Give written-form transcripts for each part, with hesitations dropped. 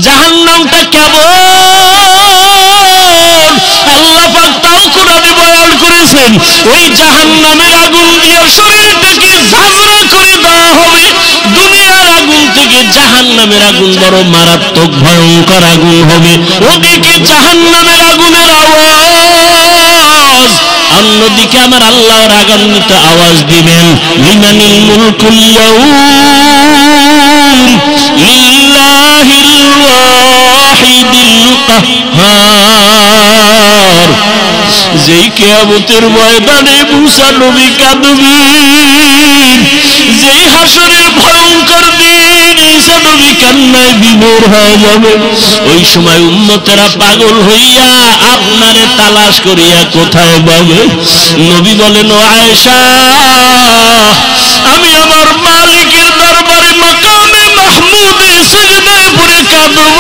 জাহান্নামটা কেমন আল্লাহ পাক তাও কোরআনে বয়ান করেছেন। ওই জাহান্নামের আগুন দিয়ে শরীরটাকে ঝাঁঝরা করে দেওয়া হবে। দুনিয়ার আগুন থেকে জাহান্নামের আগুন বড় মারাত্মক ভয়ঙ্কর আগুন হবে। ওদিকে জাহান্নামের আগুনের আওয়াজ, অন্যদিকে আমার আল্লাহ রাগান্বিত আওয়াজ দিবেন, লিমানিল মুলকুল ইয়াউম লিল্লাহিল ওয়াহিদিল কাহ্হার। যেই কিয়ামতের ময়দানে মুসা নবী কাঁদবেন, যেই হাসরের ভয়ঙ্কর দিন ঈসা নবী কান্নায় বিভোর হয়ে যাবে, ওই সময় উম্মতেরা পাগল হইয়া আপনারে তালাশ করিয়া কোথায় পাবে? নবী বলেন, ও আয়েশা, আমি আমার মালিকের দরবারে মাকামে মাহমুদে সিজদায় পড়ে কাঁদব।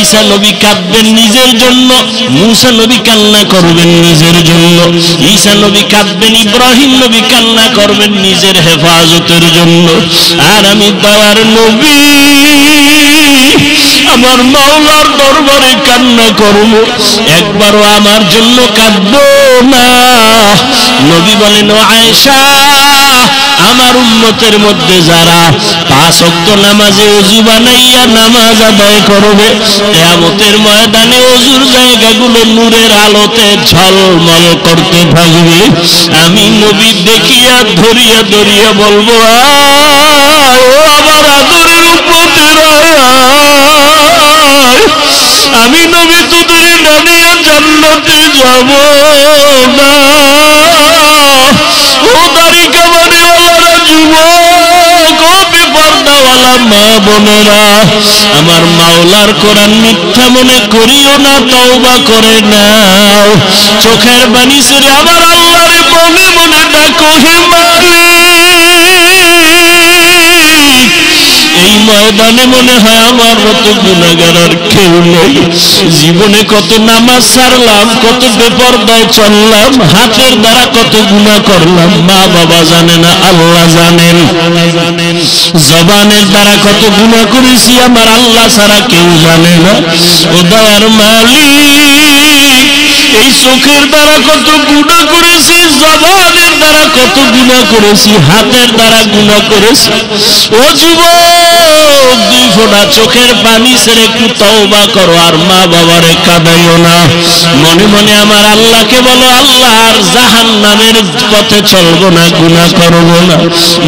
ঈসা নবী কাঁদবেন নিজের জন্য, মুসা নবী কান্না করবেন নিজের জন্য, ঈসা নবী কাঁদবেন, ইব্রাহিম নবী কান্না করবেন নিজের হেফাজতের জন্য। আর আমি দয়ার নবী আমার মাওলার দরবারে কান্না করব, একবারও আমার জন্য কাঁদবো না। নবী বলেন, ও আয়েশা, আমার উম্মতের মধ্যে যারা 5 ওয়াক্ত নামাজে ওযু বানাইয়া নামাজ আদায় করবে, কিয়ামতের ময়দানে ওযুর জায়গাগুলো নূরের আলোতে ঝলমল করতে থাকবে। আমি নবী দেখিয়া ধরিয়া ধরিয়া বলবো, আয় ও আমার আদরের উম্মতেরা, আমি নবী তোদের নামিয়ে জান্নাতে যাব না। ও দাড়ি কামানেওয়ালারা, যুবক, ও বেপরদাওয়ালা মা বোনেরা, আমার মাওলার কোরআন মিথ্যা মনে করিও না, তওবা করে নাও। চোখের পানি ছেড়ে আমার আল্লাহরে মনে মনে ডাকো, হে মালিক। এই ময়দানে মনে হয় আমার মতো গুনাহগার আর কেউ নেই। জীবনে কত নামাজ ছাড়লাম, কত বেপরদায় চললাম, হাতের দ্বারা কত গুনাহ করলাম, মা বাবা জানে না, আল্লাহ জানেন। জবানের দ্বারা কত গুনাহ করেছি, আমার আল্লাহ ছাড়া কেউ জানে না। ও দয়ার মালিক, এই চোখের দ্বারা কত গুনাহ করেছি, জবানের দ্বারা কত গুনাহ করেছি, হাতের দ্বারা গুনাহ করেছি। ও যুবক, 2 ফোঁটা চোখের পানি ছেড়ে একটু তওবা করো, আর মা বাবারে কাঁদাইও না। মনে মনে আমার আল্লাহকে বলো, আল্লাহ আর জাহান্নামের পথে চলবো না, গুনাহ করবো না,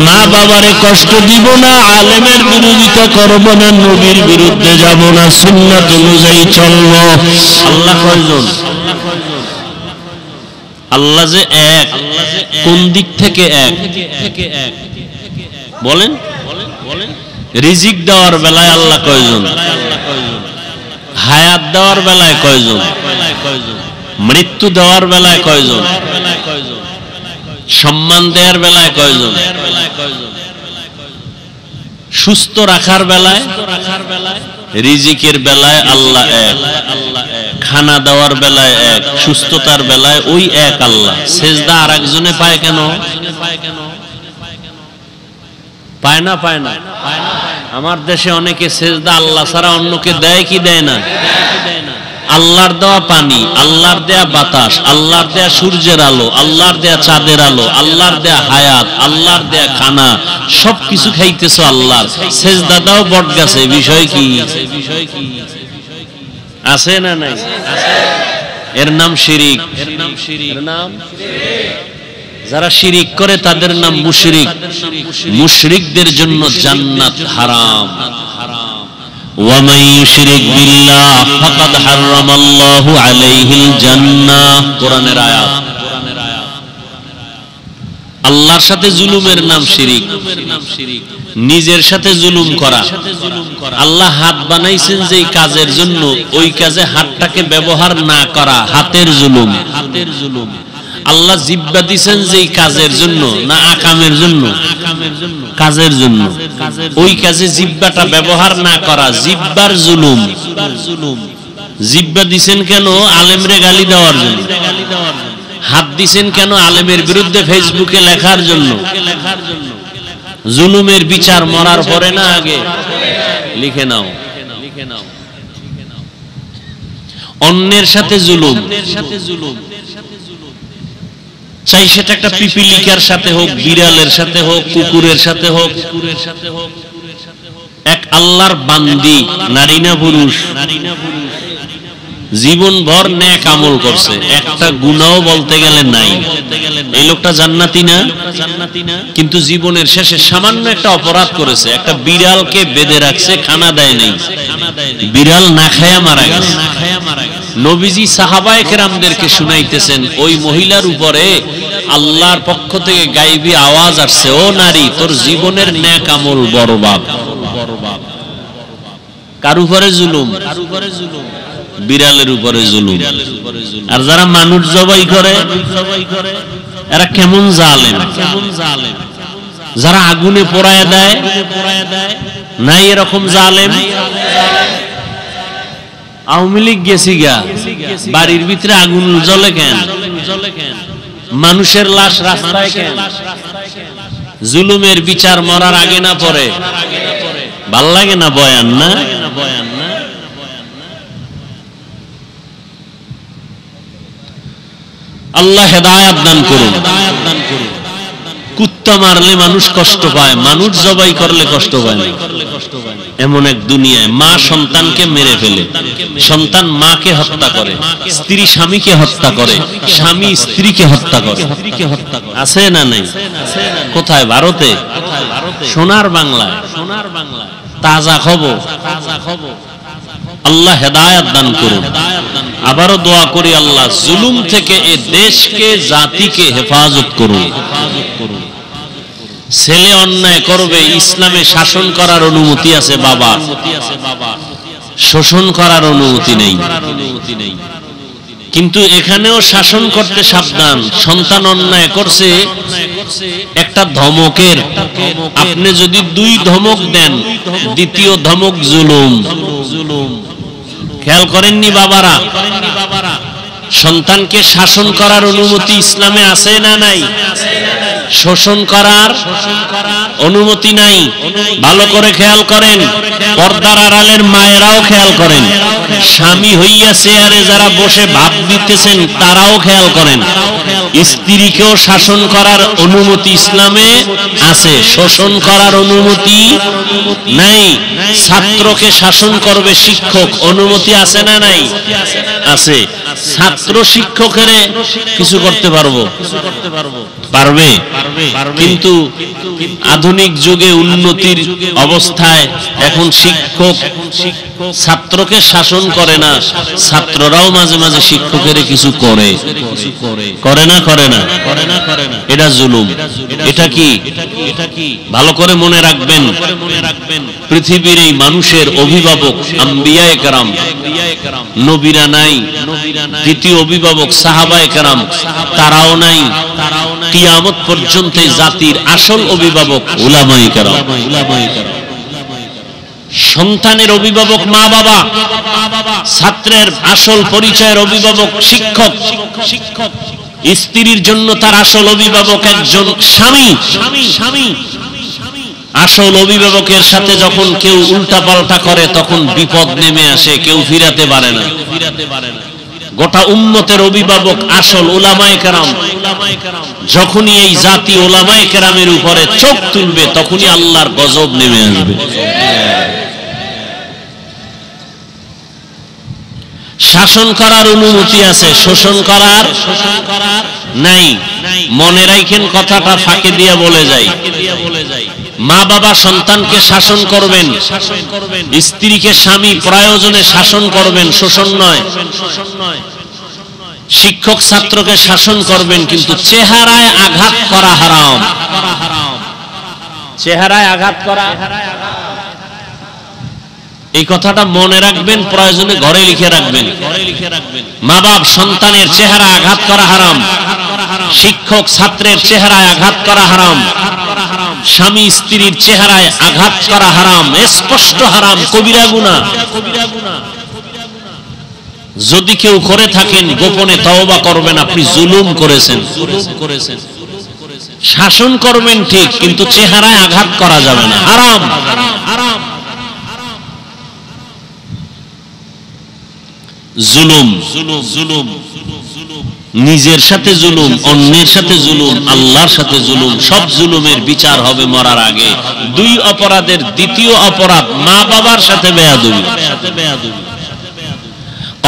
মা বাবারে কষ্ট দিব না, আলেমের বিরোধিতা করবো না, নবীর বিরুদ্ধে যাব না, সুন্নাত অনুযায়ী চলবো। আল্লাহ কয়জন? আল্লাহ যে এক, কোন দিক থেকে এক বলেন? রিজিক দেওয়ার বেলায় আল্লাহ কয়জন? হায়াত দেওয়ার বেলায় কয়জন? মৃত্যু দেওয়ার বেলায় কয়জন? সম্মান দেওয়ার বেলায় কয়জন? সুস্থ রাখার বেলায়, রিজিকের বেলায় আল্লাহ এক, খানা দেওয়ার বেলায় এক, সুস্থতার বেলায় ওই এক আল্লাহ। সেজদা আর একজনে পায় কেন? পায় না? পায় না? আমার দেশে অনেকে সেজদা আল্লাহ ছাড়া অন্যকে দেয় কি দেয় না? আল্লাহর দেওয়া পানি, আল্লাহর দেয়া বাতাস, আল্লাহর দেয়া সূর্যের আলো, আল্লাহর দেয়া চাঁদের আলো, আল্লাহর দেয়া হায়াত, আল্লাহর দেয়া খানা, সবকিছু খাইতেছ আল্লাহর। সেজদা দাও বট গাছে, বিষয় কি? আছে না নাই? এর নাম শিরিক। যারা শিরিক করে তাদের নাম মুশরিক। মুশরিকদের জন্য জান্নাত হারাম। ومن يشرك بالله فقد حرم الله عليه الجنة। কোরআনের আয়াত। আল্লাহর সাথে জুলুমের নাম শিরিক। নিজের সাথে জুলুম করা। আল্লাহ হাত বানাইছেন যেই কাজের জন্য, ওই কাজে হাতটাকে ব্যবহার না করা হাতের জুলুম। আল্লাহ জিহ্বা দিয়েছেন যেই কাজের জন্য, না আকামের জন্য? কাজের জন্য। ওই কাজে জিহ্বাটা ব্যবহার না করা জিহ্বার জুলুম। জিহ্বা দিয়েছেন কেন? আলেমরে গালি দেওয়ার জন্য। হাত দিয়েছেন কেন? আলেমের বিরুদ্ধে ফেসবুকে লেখার জন্য। জুলুমের বিচার মরার পরে না আগে? লিখে নাও। অন্যের সাথে জুলুম, চাই সেটা একটা পিপিলিকার সাথে হোক, বিড়ালের সাথে হোক, কুকুরের সাথে হোক, এক আল্লাহর বান্দি নারী না পুরুষ জীবন ভর নেক আমল করছে, একটা গুনাহ বলতে গেলে নাই, এই লোকটা জান্নাতি না? কিন্তু জীবনের শেষে সামান্য একটা অপরাধ করেছে, একটা বিড়ালকে বেঁধে রাখছে, খানা দেয় নাই, বিড়াল না খায়া মারা গেছে। নবীজি সাহাবায়ে কেরামদেরকে শুনাইতেছেন ওই মহিলার উপরে আল্লাহর পক্ষ থেকে গায়বী আওয়াজ আসছে, ও নারী, তোর জীবনের নেক আমল বরবাদ। কার উপরে জুলুম? বিড়ালের উপরে জুলুম। আর যারা মানুষ জবাই করে এরা কেমন জালেম, যারা আগুনে পোড়ায় দেয় নাই এরকম জালেম। আওয়ামী লীগ গেছি গা, বাড়ির ভিতরে আগুন জ্বলে কেন? মানুষের লাশ রাস্তায় কেন? জুলুমের বিচার মরার আগে না পরে? ভাল লাগে না বয়ান? না আল্লাহ হেদায়েত দান করুন। কুত্তা মারলে মানুষ কষ্ট পায়, মানুষ জবাই করলে কষ্ট পায় না। এমন এক দুনিয়ায় মা সন্তানকে মেরে ফেলে, সন্তান মাকে হত্যা করে, স্ত্রী স্বামীকে হত্যা করে, স্বামী স্ত্রীকে হত্যা করে। আছে না নাই? কোথায়? ভারতে, সোনার বাংলায় তাজা খবর। আল্লাহ হেদায়েত দান করুন। আবারও দোয়া করি আল্লাহ জুলুম থেকে এ দেশকে, জাতিকে হেফাজত করুন। ছেলে অন্যায় করবে, ইসলামে শাসন করার অনুমতি আছে বাবা, শোষণ করার অনুমতি নেই। কিন্তু এখানেও শাসন করতে সাবধান। সন্তান অন্যায় করছে, একটা ধমকের, আপনি যদি 2 ধমক দেন, দ্বিতীয় ধমক জুলুম। খেয়াল করেননি বাবারা? সন্তানকে শাসন করার অনুমতি ইসলামে আছে না নাই? শোষণ করার অনুমতি নাই। ভালো করে খেয়াল করেন, পর্দার আড়ালের মায়েরাও খেয়াল করেন, স্বামী হইয়া চেয়ারে যারা বসে ভাব দিতেছেন তারাও খেয়াল করেন। স্ত্রীকেও শাসন করার অনুমতি ইসলামে আছে, শোষণ করার অনুমতি নাই। ছাত্রকে শাসন করবে শিক্ষক, অনুমতি আছে না নাই? আছে। ছাত্র শিক্ষকের কিছু করতে পারবো? পারবে। কিন্তু আধুনিক যুগে উন্নতির অবস্থায় এখন শিক্ষক ছাত্রকে শাসন করে না, ছাত্ররাও মাঝে মাঝে শিক্ষকের কিছু করে। করে না? করে না? এটা জুলুম। এটা কি? ভালো করে মনে রাখবেন, পৃথিবীর এই মানুষের অভিভাবক আম্বিয়ায়ে কেরাম, নবীরা নাই। দ্বিতীয় অভিভাবক সাহাবায়ে কেরাম, তারাও নাই। কিয়ামত পর্যন্ত জাতির আসল অভিভাবক উলামায়ে কেরাম। সন্তানের অভিভাবক মা বাবা, ছাত্রের আসল পরিচয়ের অভিভাবক শিক্ষক, স্ত্রীর জন্য তার আসল অভিভাবক একজন স্বামী। আসল অভিভাবকের সাথে যখন কেউ উল্টাপাল্টা করে তখন বিপদ নেমে আসে, কেউ ফিরাতে পারে না। গোটা উম্মতের অভিভাবক আসল উলামায়ে কেরাম। যখনই এই জাতি উলামায়ে কেরামের উপরে চোখ তুলবে তখনই আল্লাহর গজব নেমে আসবে। শাসন করার অনুমতি আছে, শোষণ করার নাই। মনে রাখেন, কথাটা ফাঁকে দিয়ে বলে যাই। মা বাবা সন্তানকে শাসন করবেন, স্ত্রীকে স্বামী প্রয়োজনে শাসন করবেন, শোষণ নয়। শিক্ষক ছাত্রকে শাসন করবেন, কিন্তু চেহারায় আঘাত করা হারাম। চেহারায় আঘাত করা, এই কথাটা মনে রাখবেন, প্রয়োজনে ঘরে লিখে রাখবেন। মা বাপ সন্তানের চেহারা আঘাত করা হারাম, শিক্ষক ছাত্রের চেহারায় আঘাত করা হারাম, স্বামী স্ত্রীর চেহারায় আঘাত করা হারাম, স্পষ্ট হারাম, কবিরা গুনাহ। যদি কেউ করে থাকেন গোপনে তওবা করবেন, আপনি জুলুম করেছেন। শাসন করবেন ঠিক, কিন্তু চেহারায় আঘাত করা যাবে না, হারাম। জুলুম, নিজের সাথে জুলুম, অন্যের সাথে জুলুম, আল্লাহর সাথে জুলুম, সব জুলুমের বিচার হবে মরার আগে। দুই অপরাধের দ্বিতীয় অপরাধ মা বাবার সাথে বেয়াদবি।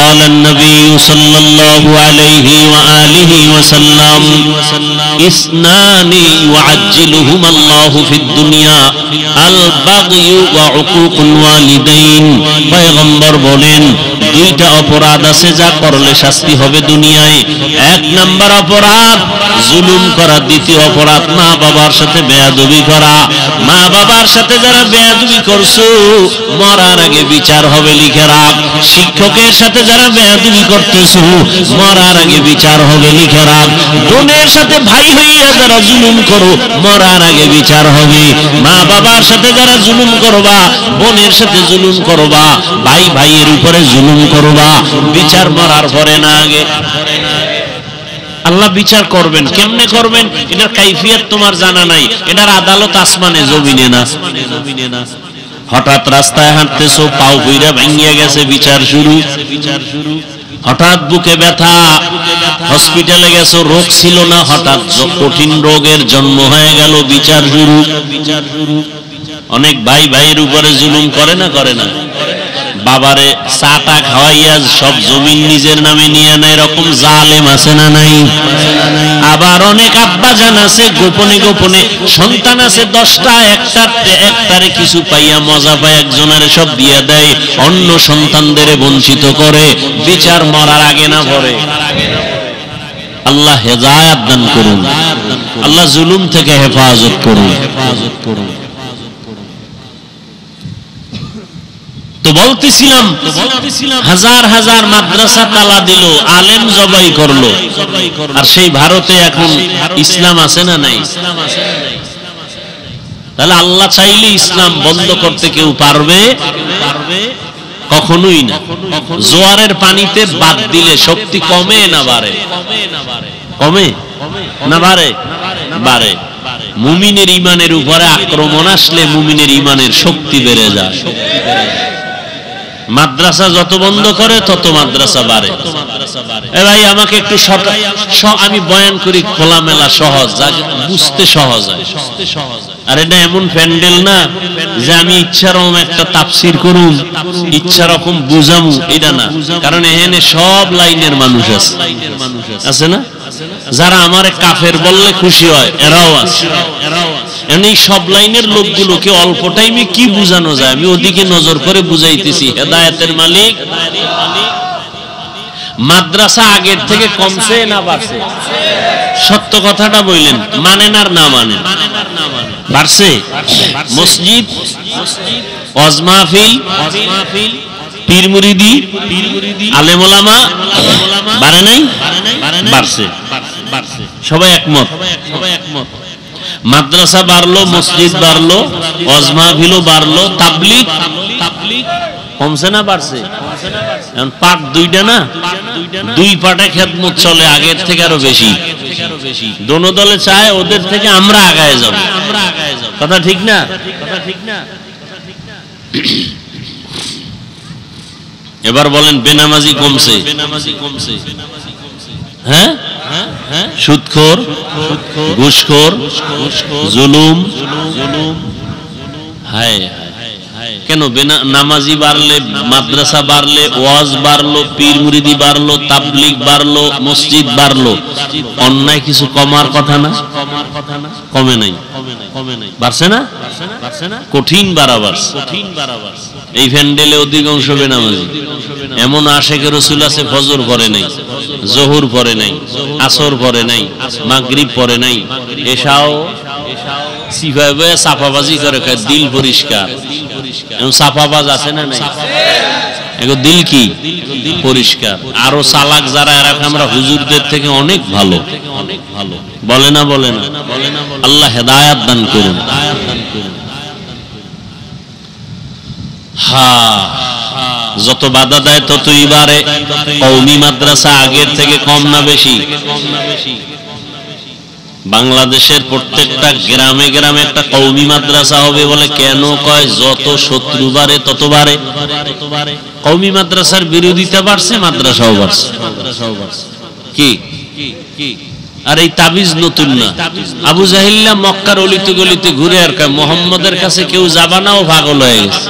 قال النبي صلى الله عليه وآله وسلم اثنان يعجلهما الله في الدنيا البغي وعقوق الوالدين পয়গম্বর বলেন দুইটা অপরাধ আছে যা করলে শাস্তি হবে দুনিয়ায়। এক নাম্বার অপরাধ জুলুম করা, দ্বিতীয় অপরাধ মা বাবার সাথে বেয়াদবি করা। মা বাবার সাথে যারা বেয়াদবি করছো মরার আগে বিচার হবে, লিখে রাখ। শিক্ষকের সাথে যারা বেয়াদবি করতেছো মরার আগে বিচার হবে, লিখে রাখ। বোনের সাথে ভাই হইয়া যারা জুলুম করো মরার আগে বিচার হবে। মা বাবার সাথে যারা জুলুম করবা, বোনের সাথে জুলুম করবা, ভাই ভাইয়ের উপরে জুলুম করবা, বিচার মরার পরে না আগে। আল্লাহ বিচার করবেন, কেমনে করবেন এটার কাইফিয়ত তোমার জানা নাই। এটার আদালত আসমানে জমিনে না। হঠাৎ রাস্তায় হাঁটতেছো, পাও কইরা ভাঙিয়া গেছে, বিচার শুরু। হঠাৎ বুকে ব্যথা, হসপিটালে গেছো, রোগ ছিল না, হঠাৎ কঠিন রোগের জন্ম হয়ে গেল, বিচার শুরু। অনেক ভাই ভাইয়ের উপরে জুলুম করে না, করে না? বাবারে চাটা খাওয়াইয়া সব জমিন নিজের নামে নিয়ে নেয়, এরকম জালেম আছে না নাই? আবার অনেক আব্বা জান আছে গোপনে গোপনে, সন্তান আছে 10টা, একটারে কিছু পাইয়া মজা পায়, একজনের সব দিয়ে দেয়, অন্য সন্তানদের বঞ্চিত করে। বিচার মরার আগে না পরে। আল্লাহ হেদায়েত দান করুন, আল্লাহ জুলুম থেকে হেফাজত করুন। তো বলতেছিলাম হাজার হাজার মাদ্রাসা তালা দিল, আলেম জবাই করলো, আর সেই ভারতে এখন ইসলাম আছে না নাই? তাহলে আল্লাহ চাইলে ইসলাম বন্ধ করতে কেউ পারবে? কখনোই না। জোয়ারের পানিতে বাদ দিলে শক্তি কমে না বাড়ে? কমে না বাড়ে? বাড়ে। মুমিনের ইমানের উপরে আক্রমণ আসলে মুমিনের ইমানের শক্তি বেড়ে যায়। মাদ্রাসা যত বন্ধ করে তত মাদ্রাসা বাড়ে। এ ভাই আমাকে একটু আমি বয়ান করি খোলামেলা, সহজ, বুঝতে সহজ হয়। আর এটা এমন প্যান্ডেল না যে আমি ইচ্ছা রকম একটা তাফসির করুম, ইচ্ছা রকম বুঝামু, এটা না। কারণ এখানে সব লাইনের মানুষ আছে, আছে না? যারা আমারে কাফের বললে খুশি হয় এরাও আছে। এই সব লাইনের লোকগুলোকে অল্প টাইমে কি বুঝানো যায় আমি ওদিকে নজর করে বুঝাইতেছি। হেদায়েতের মালিক। মাদ্রাসা আগের থেকে কমছে না বাড়ছে? সত্য কথাটা বললেন, মানেন আর না মানেন? বাড়ছে। মসজিদ, ওয়াজ মাহফিল, পীর মুরিদি, আলেম ওলামা বাড়ে নাই? বাড়ছে। সবাই একমত। মাদ্রাসা বাড়লো, মসজিদ বাড়লো, ওয়াজ মাহফিলও বাড়লো, তাবলীগ কমছে না বাড়ছে? এখন পাট দুইটা না, দুই পাটে খেদমত চলে আগের থেকে আরো বেশি। দোনো দলে চায় ওদের থেকে আমরা আগায় যাব। কথা ঠিক না? এবার বলেন বেনামাজি কমছে? হ্যাঁ? সুদখোর, ঘুষখোর, জুলুম, হায় কেন? নামাজি বাড়লে, মাদ্রাসা বাড়লে, ওয়াজ বাড়লো, পীর মুরিদি বাড়লো, তাবলীগ বাড়লো, মসজিদ বাড়লো, অন্যায় কিছু কমার কথা না? কমে নাই। বাড়ছে না? কঠিন বাড়াবার। এই প্যান্ডেলে অধিকাংশ বেনামাজি। এমন আশেকের রাসূল আছে ফজর পড়ে নাই, জোহর পড়ে নাই, আসর পড়ে নাই, মাগরিব পড়ে নাই, এশাও সিফাবে সাফাবাজি করে খায়, দিল পরিষ্কার। এমন সাফাবাজ আছে না নাই? এগো দিল কি পরিষ্কার। আরো চালাক যারা, এরা আমরা হুজুরদের থেকে অনেক ভালো। বলে না? বলে না? আল্লাহ হেদায়েত দান করুন। যত বাধা দেয় ততই বাড়ে। কওমি মাদ্রাসা আগের থেকে কম না বেশি? বাংলাদেশের প্রত্যেকটা গ্রামে গ্রামে একটা কওমি মাদ্রাসা হবে বলে কেন কয়? যত শত্রু বাড়ে তত বাড়ে। কওমি মাদ্রাসার বিরোধিতা বাড়ছে, মাদ্রাসাও বাড়ছে। কি আর এই তাবিজ নতুন না। আবু জাহিল্লা মক্কার অলিতে গলিতে ঘুরে আর কয় মুহাম্মদের কাছে কেউ যাবা না, ও পাগল হয়ে গেছে।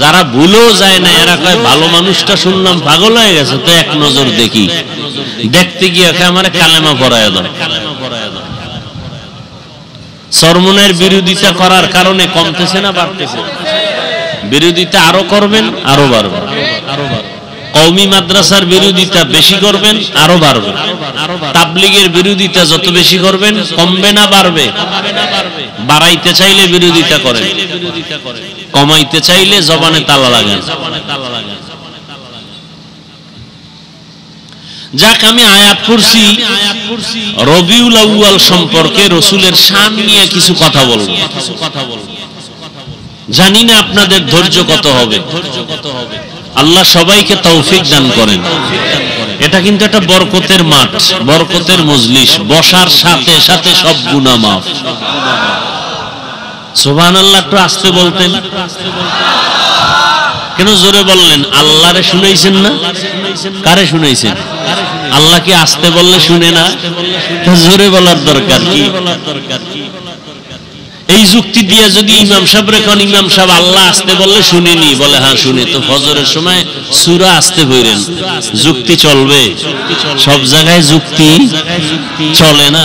যারা ভুলেও যায় না এরা কয় ভালো মানুষটা শুনলাম পাগল হয়ে গেছে, তো এক নজর দেখি। দেখতে গিয়ে আমার কালেমা পড়ায় দাও। সরমনের বিরোধিতা করার কারণে কমতেছে না বাড়তেছে? বিরোধিতা আরো করবেন, আরো বাড়বে। কওমি মাদ্রাসার বিরোধিতা বেশি করবেন, আরো বাড়বে। তাবলীগের বিরোধিতা যত বেশি করবেন কমবে না বাড়বে? বাড়াইতে চাইলে বিরোধিতা করেন, কমাইতে চাইলে জবানে তালা লাগান। যাক, আমি আয়াত পড়ছি রবিউল আউয়াল সম্পর্কে, রাসূলের শান নিয়ে কিছু কথা বলবো। জানি না আপনাদের ধৈর্য কত হবে। আল্লাহ সবাইকে তৌফিক দান করেন। এটা কিন্তু একটা বরকতের মাঠ, বরকতের মজলিস। বসার সাথে সাথে সব গুনাহ মাফ। সুবহানাল্লাহ। একটু আস্তে বলতেন কেন? জোরে বললেন। আল্লাহরে শুনাইছেন না? কারে শুনাইছেন? আল্লাহ কি আস্তে বললে শুনে না? জোরে বলার দরকার কি? এই যুক্তি দিয়ে যদি ইমাম সাহেব রেখন, ইমাম সাহেব আল্লাহ আস্তে বললে শুনেনি, বলে হ্যাঁ শুনে, তো ফজরের সময় সূরা আস্তে পড়েন, যুক্তি চলবে? সব জায়গায় যুক্তি চলে না।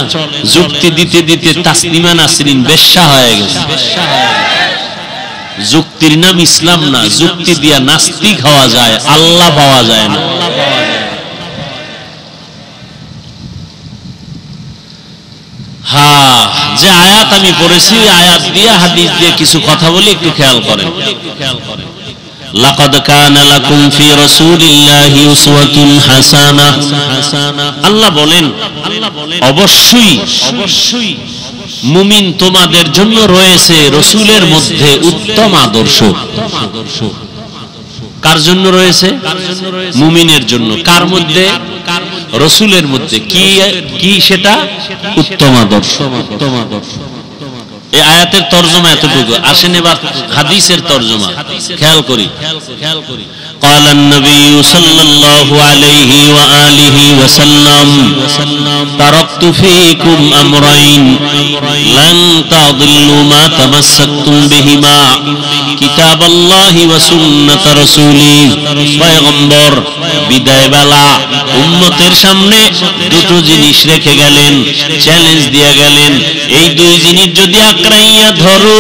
যুক্তি দিতে দিতে তাসলিমা নাসরিন বেশ্যা হয়ে গেছে। যুক্তির নাম ইসলাম না। যুক্তি দিয়া নাস্তিক হওয়া যায়, আল্লাহ পাওয়া যায় না। হ্যাঁ, যে আয়াত আমি পড়েছি, আয়াত দিয়ে হাদিস দিয়ে কিছু কথা বলি, একটু খেয়াল করেন। লাকাদ কানা লাকুম ফি রাসূলিল্লাহি উসওয়াতুন হাসানাহ। আল্লাহ বলেন অবশ্যই মুমিন তোমাদের জন্য রয়েছে রাসূলের মধ্যে উত্তম আদর্শ। কার জন্য রয়েছে? মুমিনের জন্য। কার মধ্যে? রাসূলের মধ্যে। কি সেটা? উত্তম আদর্শ। এই আয়াতের তরজমা এতটুকু। আসেন এবার হাদিসের তরজমা খেয়াল করি। قال النبي صلى الله عليه وآله وسلم تركت فيكم أمرين لن تضلوا ما تمسكتم بهما كتاب الله وسنة رسوله। পয়গম্বর বিদায় বেলা উম্মতের সামনে দুটো জিনিস রেখে গেলেন, চ্যালেঞ্জ দিয়ে গেলেন। এই দুই জিনিস যদি আঁকড়াইয়া ধরো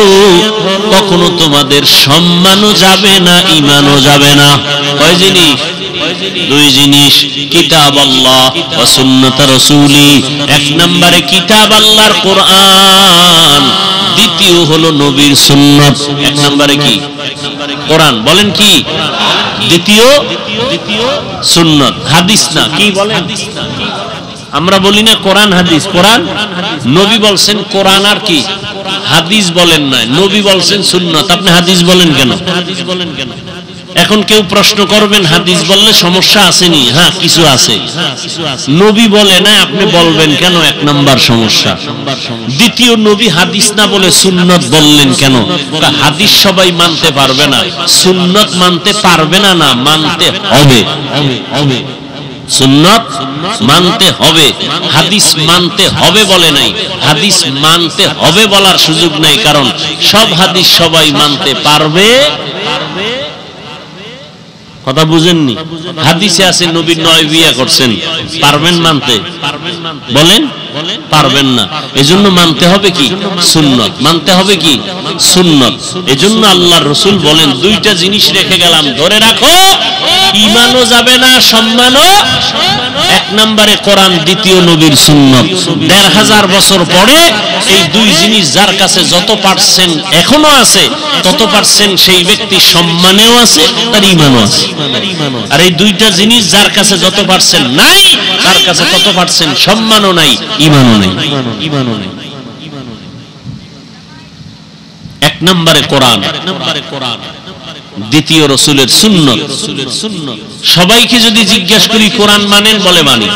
কখনো তোমাদের সম্মানও যাবে না, ঈমানও যাবে না। কয় জিনিস? দুই জিনিস। কিতাব আল্লাহ ওয়া সুন্নাত রাসূলি। এক নম্বরে কিতাব আল্লাহর কোরআন, দ্বিতীয় হলো নবীর সুন্নাত। এক নম্বরে কি? কোরআন। বলেন কি? দ্বিতীয় সুন্নাত, হাদিস না। কি বলেন? আমরা বলি না কোরআন হাদিস। কোরআন নবী বলছেন, কোরআন আর কি হাদিস বলেন না। নবী বলছেন সুন্নাত, আপনি হাদিস বলেন কেন? এখন কেউ প্রশ্ন করবেন হাদিস বললে সমস্যা আসেনি? হ্যাঁ, কিছু আছে। নবী বলে না, আপনি বলবেন কেন? এক নাম্বার সমস্যা। দ্বিতীয়, নবী হাদিস না বলে সুন্নত বললেন কেন? হাদিস সবাই মানতে পারবে না, সুন্নত মানতে পারবে না। না, মানতে হবে। সুন্নত মানতে হবে, হাদিস মানতে হবে বলে নাই। হাদিস মানতে হবে বলার সুযোগ নেই, কারণ সব হাদিস সবাই মানতে পারবে। কথা বুঝেননি? হাদিসে আছে নবী 9 বিয়ে করছেন, পারবেন মানতে? বলেন পারবেন না। এজন্য মানতে হবে কি? সুন্নত। মানতে হবে কি? সুন্নত। এজন্য আল্লাহর রাসূল বলেন দুইটা জিনিস রেখে গেলাম, ধরে রাখো, ঈমানও যাবে না, সম্মানও। এক নম্বরে কোরআন, দ্বিতীয় নবীর সুন্নত। ১৫০০ বছর পরে এই দুই জিনিস যার কাছে যত পার্সেন্ট এখনো আছে, তত পার্সেন্ট সেই ব্যক্তি সম্মানেও আছে, তার ঈমানও আছে। আর এই দুইটা জিনিস যার কাছে যত পার্সেন্ট নাই, তার কাছে তত পার্সেন্ট সম্মানও নাই, ঈমানও নাই। এক নম্বরে কোরআন, দ্বিতীয় রাসূলের সুন্নাত। সবাইকে যদি জিজ্ঞেস করি কোরআন মানেন, বলে মানি।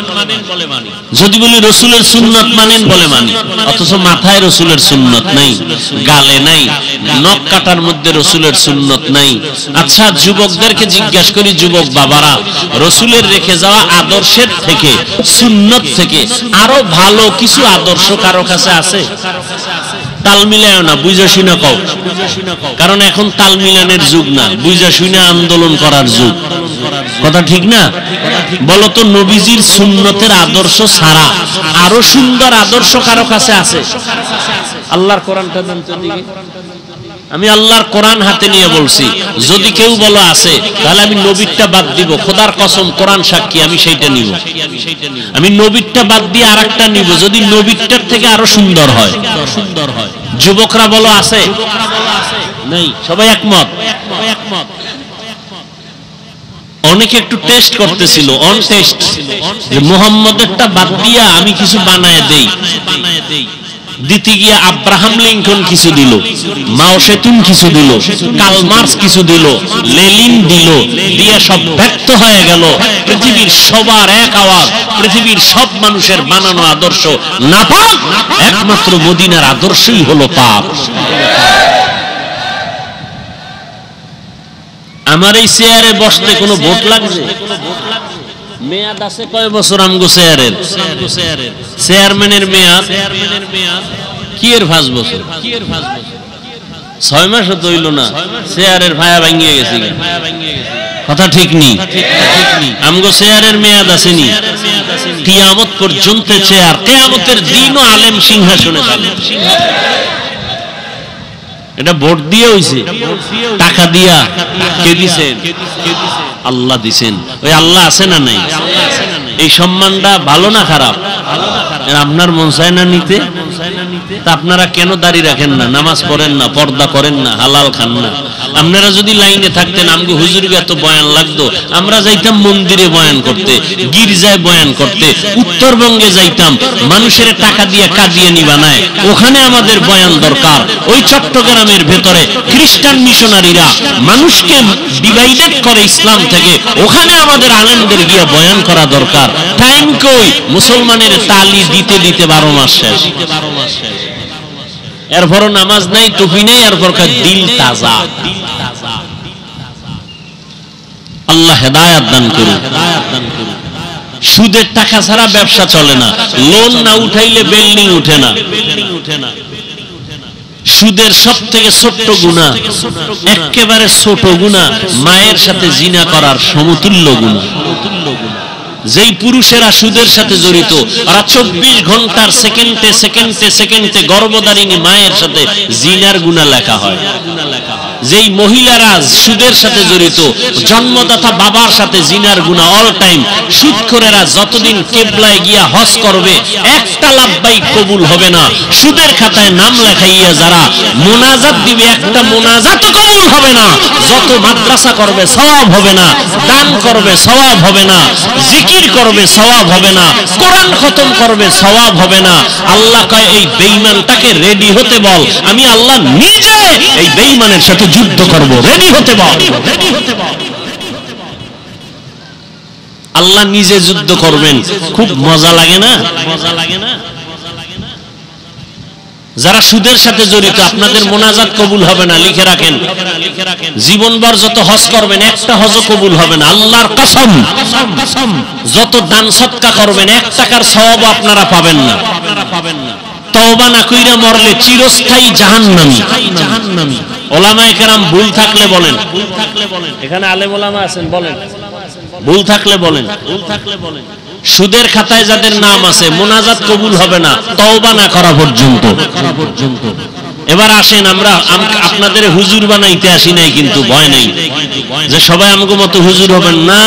যদি বলি রাসূলের সুন্নাত মানেন, বলে মানি। অথচ মাথায় রাসূলের সুন্নাত নাই, গালে নাই, নখ কাটার মধ্যে রাসূলের সুন্নাত নাই। আচ্ছা, যুবকদেরকে জিজ্ঞেস করি, যুবক বাবারা, রাসূলের রেখে যাওয়া আদর্শের থেকে, সুন্নাত থেকে আরো ভালো কিছু আদর্শ কারো কাছে আছে? তাল মিলায় না, বুঝা শুনা কও। কারণ এখন তাল মিলানের যুগ না, বুঝা শুনা আন্দোলন করার যুগ। কথা ঠিক না? বলতো নবীজির সুন্নতের আদর্শ ছাড়া আরো সুন্দর আদর্শ কারো কাছে আছে? আল্লাহর কোরআনটা দেন তো দিকে। আমি আল্লাহর কোরআন হাতে নিয়ে বলছি, যদি কেউ বলো আছে, তাহলে আমি নবীরটা বাদ দিব। খোদার কসম, কোরআন সাক্ষী, আমি সেইটা নিব। আমি নবীরটা বাদ দিয়ে আরেকটা নিব, যদি নবীরটার থেকে আরো সুন্দর হয়। যুবকরা বলো আছে? নেই, সবাই একমত। অনেকে একটু টেস্ট করতেছিল, অন টেস্ট, যে মুহাম্মদেরটা বাদ দিয়া আমি কিছু বানায় দেই। দিতে গিয়ে আব্রাহাম লিঙ্কন কিছু দিল, মাও সেতুং কিছু দিল, কার্ল মার্কস কিছু দিল, লেনিন দিল, দিয়ে সব ব্যক্ত হয়ে গেল। পৃথিবীর সবার এক আওয়াজ, পৃথিবীর সব মানুষের বানানো আদর্শ নাপাক, একমাত্র মদিনার আদর্শই হলো পাক। আমার এই চেয়ারে বসতে কোনো ভোট লাগছে? মেয়াদ আছে কয় বছর আমগো চেয়ারের? চেয়ারম্যানের মেয়াদ কি এর 5 বছর? 6 মাসও তো হইল না, চেয়ারের ভায়া ভাঙিয়ে গেছে। কথা ঠিক নি? আমগো চেয়ারের মেয়াদ আসেনি, কিয়ামত পর্যন্ত চেয়ার। কিয়ামতের দিনও আলেম সিংহাসনে থাকবে। এটা ভোট দিয়ে হইছে, টাকা দিয়া। কে দিছেন? আল্লাহ দিছেন। ওই আল্লাহ আছে না নাই? এই সম্মানটা ভালো না খারাপ? আপনার মন চায় না নিতে? তা আপনারা কেন দাঁড়িয়ে রাখেন না, নামাজ পড়েন না, পর্দা করেন না, হালাল খান না? আপনারা যদি লাইনে থাকতেন, আমগো হুজুরকে এত বয়ান লাগতো, আমরা যাইতাম মন্দিরে বয়ান করতে, গির্জায় বয়ান করতে, উত্তরবঙ্গে যাইতাম, মানুষের টাকা দিয়ে কাদিয়ানি বানায়, ওখানে আমাদের বয়ান দরকার। ওই চট্টগ্রামের ভেতরে খ্রিস্টান মিশনারিরা মানুষকে ডিভাইডেড করে ইসলাম থেকে, ওখানে আমাদের আলেমদের গিয়ে বয়ান করা দরকার। টাইম কই? মুসলমানের তালি দিতে দিতে 12 মাস শেষ। এরপরও নামাজ নাই, টুপি নেই, এরপর দিল তাজা। আল্লাহ হেদায়েত দান করুন। সুদের টাকা ছাড়া ব্যবসা চলে না, লোন না উঠাইলে বিল্ডিং উঠে না। সুদের সব থেকে ছোট্ট গুনাহ, একেবারে ছোট গুনাহ, মায়ের সাথে জিনা করার সমতুল্য গুনাহ। যেই পুরুষেরা সুদের সাথে জড়িত, ওরা 24 ঘন্টার সেকেন্ডে সেকেন্ডে সেকেন্ডে গর্ভধারিণী মায়ের সাথে জিনার গুনাহ লেখা হয়। যেই মহিলারা সুদের সাথে জড়িত, জন্মদাতা বাবার সাথে জিনার গুনাহ অল টাইম। সুদখোরেরা যতদিন কিবলায় গিয়া হজ করবে, একটা লাব্বাইক কবুল হবে না। সুদের খাতায় নাম লেখাইয়া যারা মোনাজাত দিবে, একটা মোনাজাতও কবুল হবে না। যত মাদ্রাসা করবে সওয়াব হবে না, দান করবে সওয়াব হবে না, জিকির করবে সওয়াব হবে না, কোরআন খতম করবে সওয়াব হবে না। আল্লাহ কয় এই বেঈমানটাকে রেডি হতে বল, আমি আল্লাহ নিজে এই বেঈমানের সাথে যুদ্ধ করব, রেডি হতে বল। আল্লাহ নিজে যুদ্ধ করবেন, খুব মজা লাগে না? যারা সুদের সাথে জড়িত, আপনাদের মোনাজাত কবুল হবে না, লিখে রাখেন। জীবনভর যত হজ করবেন, একটা হজও কবুল হবে না, আল্লাহর কসম। যত দান সদকা করবেন, 1 টাকার সওয়াবও আপনারা পাবেন না। তওবা না কইরা মরলে চিরস্থায়ী জাহান্নামী। ওলামায়ে কেরাম ভুল থাকলে বলেন, এখানে আলেম ওলামা আছেন, বলেন ভুল থাকলে বলেন। সুদের খাতায় যাদের নাম আছে, মোনাজাত কবুল হবে না তওবা না করা পর্যন্ত। এবার আসেন, আমরা আপনাদের হুজুর বানাইতে আসি নাই, কিন্তু ভয় নাই যে সবাই আমগো মতো হুজুর হবেন না।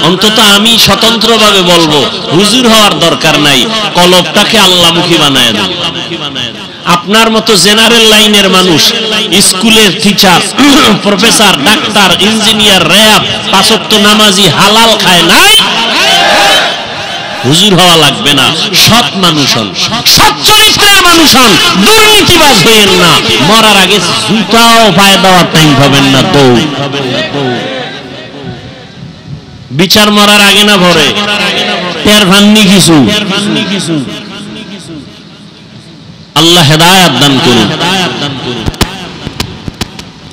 অন্তত আমি স্বতন্ত্রভাবে বলবো, হুজুর হওয়ার দরকার নাই, কলবটাকে আল্লাহমুখী বানায় দেন। আপনার মতো জেনারেল লাইনের মানুষ, স্কুলের teacher, professor, doctor, engineer, RAB, 5 ওয়াক্ত নামাজি, হালাল খায় নাই। হুজুর হওয়া লাগবে না, সৎ মানুষ হন, সৎ চরিত্রের মানুষ হন, দুর্নীতিবাজ হইেন না। মরার আগে জুতাও পায়ে দেওয়ার টাইম পাবেন না, দৌড়। বিচার মরার আগে না ভরে টের ভান্নি কিছু। আল্লাহ হেদায়েত দান করুন।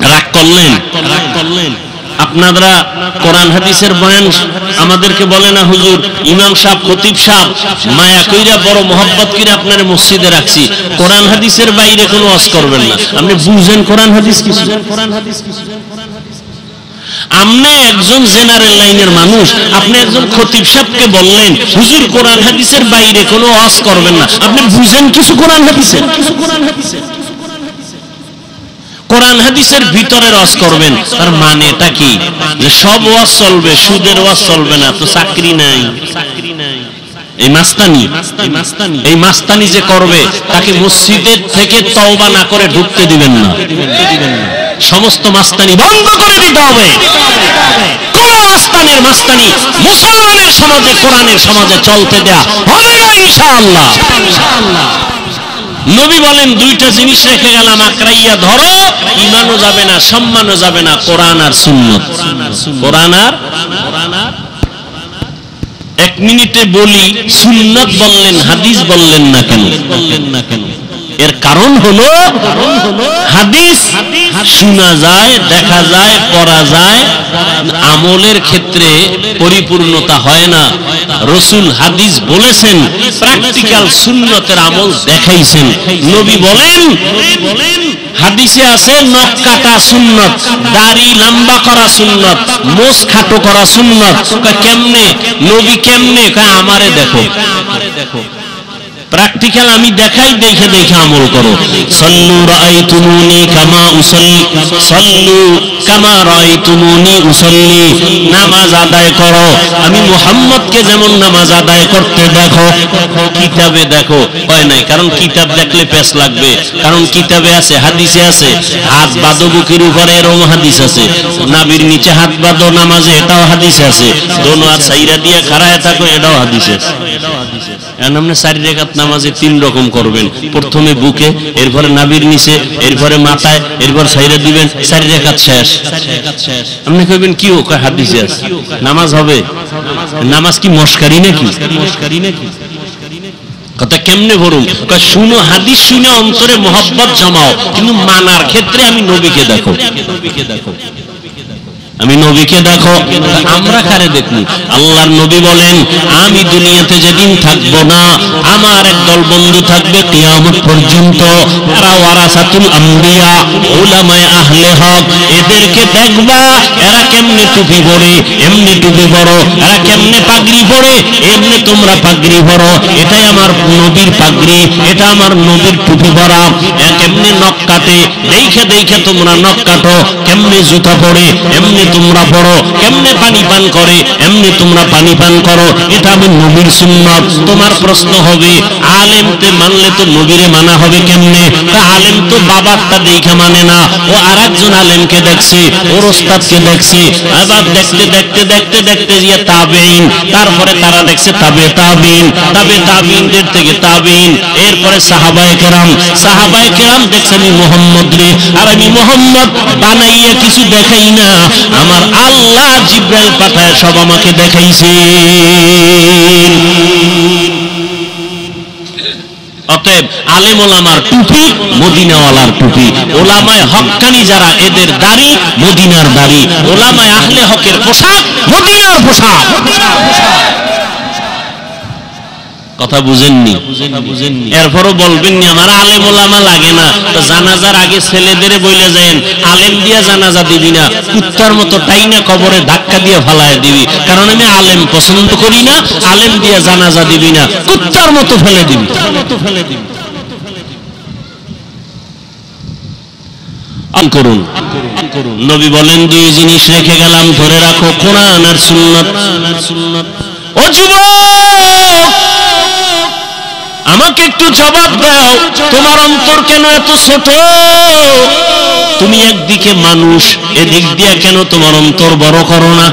রাগ করলেন আপনারা? কোরআন হাদিসের বয়ান আমাদেরকে বলে না হুজুর, ইমাম সাহেব, খতিব সাহেব মায়া কইরা বড় মোহাব্বত কইরা আপনার মসজিদে রাখছি, কোরআন হাদিসের বাইরে কোনো ওয়াজ করবেন না। আপনি বুঝেন কোরআন হাদিস কিছু? আপনি একজন জেনারেল লাইনের মানুষ, আপনি একজন খতিব সাহেবকে বললেন হুজুর কোরআন হাদিসের বাইরে কোনো ওয়াজ করবেন না, আপনি বুঝেন কিছু কোরআন হাদিসের? কোরআন হাদিসের ভিতরে ওয়াজ করবেন, তার মানেটা কি? যে সব ওয়াজ চলবে, সুদের ওয়াজ চলবে না, তো চাকরি নাই। এই মাস্তানি যে করবে তাকে মসজিদের থেকে তওবা না করে ঢুকতে দিবেন না। সমস্ত মাস্তানি বন্ধ করে দিতে হবে। কোন মাস্তানি মুসলমানের সমাজে, কোরআনের সমাজে চলতে দেয়া হবে না ইনশাআল্লাহ। নবী বলেন দুইটা জিনিস রেখে গেলাম, আঁকড়াইয়া ধরো, ঈমানও যাবে না, সম্মানও যাবে না, কোরআন আর সুন্নাত। কোরআন আর এক মিনিটে বলি, সুন্নাত বললেন, হাদিস বললেন না কেন? এর কারণ হলো হাদিস শোনা যায়, দেখা যায়, পড়া যায়, আমলের ক্ষেত্রে পরিপূর্ণতা হয় না। রাসূল হাদিস বলেছেন, প্র্যাকটিক্যাল সুন্নতের আমল দেখাইছেন। নবী বলেন, হাদিসে আছে নখ কাটা সুন্নত, দাড়ি লম্বা করা সুন্নত, মোছ খাটো করা সুন্নত। কেমনে নবী, কেমনে? আমারে দেখো। প্র্যাকটিক্যাল আমি দেখাই, দেখে দেখে আমল করো। সাল্লু রাআইতুমুনি কামা উসাল্লি, সাল্লু কামা রাআইতুমুনি উসাল্লি। নামাজ আদায় করো আমি মুহাম্মদকে যেমন নামাজ আদায় করতে দেখো। কিতাবে দেখো হয় নাই, কারণ কিতাব দেখলে পেছ লাগবে, কারণ কিতাবে আছে, হাদিসে আছে, হাত বাঁধো বুকের উপরে, এরকম হাদিস আছে। নাভির নিচে হাত বাঁধো নামাজে, এটাও হাদিসে আছে। দোনো হাত সাইরা দিয়ে খাড়ায় থাকো, এটাও হাদিসে আছে। আপনি 4 রাকাত নামাজে 3 রকম করবেন, প্রথমে বুকে, এরপরে নাভির নিচে, এরপরে মাথায়, এরপর সাইরা দিবেন, 4 রাকাত শেষ। আপনি কইবেন কি ও? হাদিসে আছে। নামাজ হবে? নামাজ কি মস্কারি নাকি? কথা কেমনে বলুন? শুনো, হাদিস শুনে অন্তরে মোহাব্বত জমাও, কিন্তু মানার ক্ষেত্রে আমি নবীকে দেখো, আমি নবীকে দেখো। আমরা কারে দেখি? আল্লাহর নবী বলেন, আমি দুনিয়াতে যেদিন থাকবো না, আমার একদল বন্ধু থাকবে কিয়ামত পর্যন্ত। এরা ওয়ারাসাতুল আম্বিয়া, উলামায়ে আহলে হক। এদেরকে দেখবা, এরা কেমনে টুপি পরে, এমনি টুপি পরো। এরা কেমনে পাগড়ি পরে, এমনি তোমরা পাগড়ি পরো। এটাই আমার নবীর পাগড়ি, এটা আমার নবীর টুপি পরা। কেমনে নখ কাটে, দেখে দেখে তোমরা নখ কাটো। কেমনে জুতা পরে, এমনি তোমরা পড়ো। কেমনে পানি পান করে, এমনি তোমরা পানি পান করো। এটা আমার নবীর সুন্নাত। তোমার প্রশ্ন হবে, আলেমতে মানলে তো নবীরে মানা হবে কেমনে? আলেম তো বাবারটা দেখে মানে না, ও আরেকজন আলেমকে দেখছে, ওর ওস্তাদকে দেখছে। আবার দেখতে দেখতে দেখতে দেখতে গিয়ে তাবেঈন, তারপরে তারা দেখছে তাবে তাবেঈন, তাবে তাবেঈনদের থেকে তাবেঈন, এরপরে সাহাবায়ে কেরাম, সাহাবায়ে কেরাম দেখছে আমি মুহাম্মদ রে। আর আমি মুহাম্মদ বানাইয়া কিছু দেখাই না, আমার আল্লাহ জিবরাইল পাঠায় সব আমাকে দেখাইছে। অতএব আলেম ওলামার টুপি মদিনাওয়ালার টুপি, ওলামায়ে হক্কানি যারা এদের দাড়ি মদিনার দাড়ি, ওলামায়ে আহলে হকের পোশাক মদিনার পোশাক। কথা বুঝেননি? এরপরও বলবেন নি আমার আলেম ওলামা লাগে না। তো জানাজার আগে ছেলেদের বইলে যান, আলেম দিয়া জানাজা দিবি না, কুত্তার মতো টাইনা কবরে ধাক্কা দিয়ে ফালায় দিবি, কারণ আমি আলেম পছন্দ করি না। আলেম দিয়া জানাজা দিবি না, কুত্তার মতো ফেলে দিবি। করুন। নবী বলেন, 2 জিনিস রেখে গেলাম, ধরে রাখো, কোরআন আর সুন্নাত। ও যুবক, আমাকে একটু জবাব দাও, তোমার অন্তর কেন এত ছোট? তুমি একদিকে মানুষ, এদিক দিয়ে কেন তোমার অন্তর বড় করো না?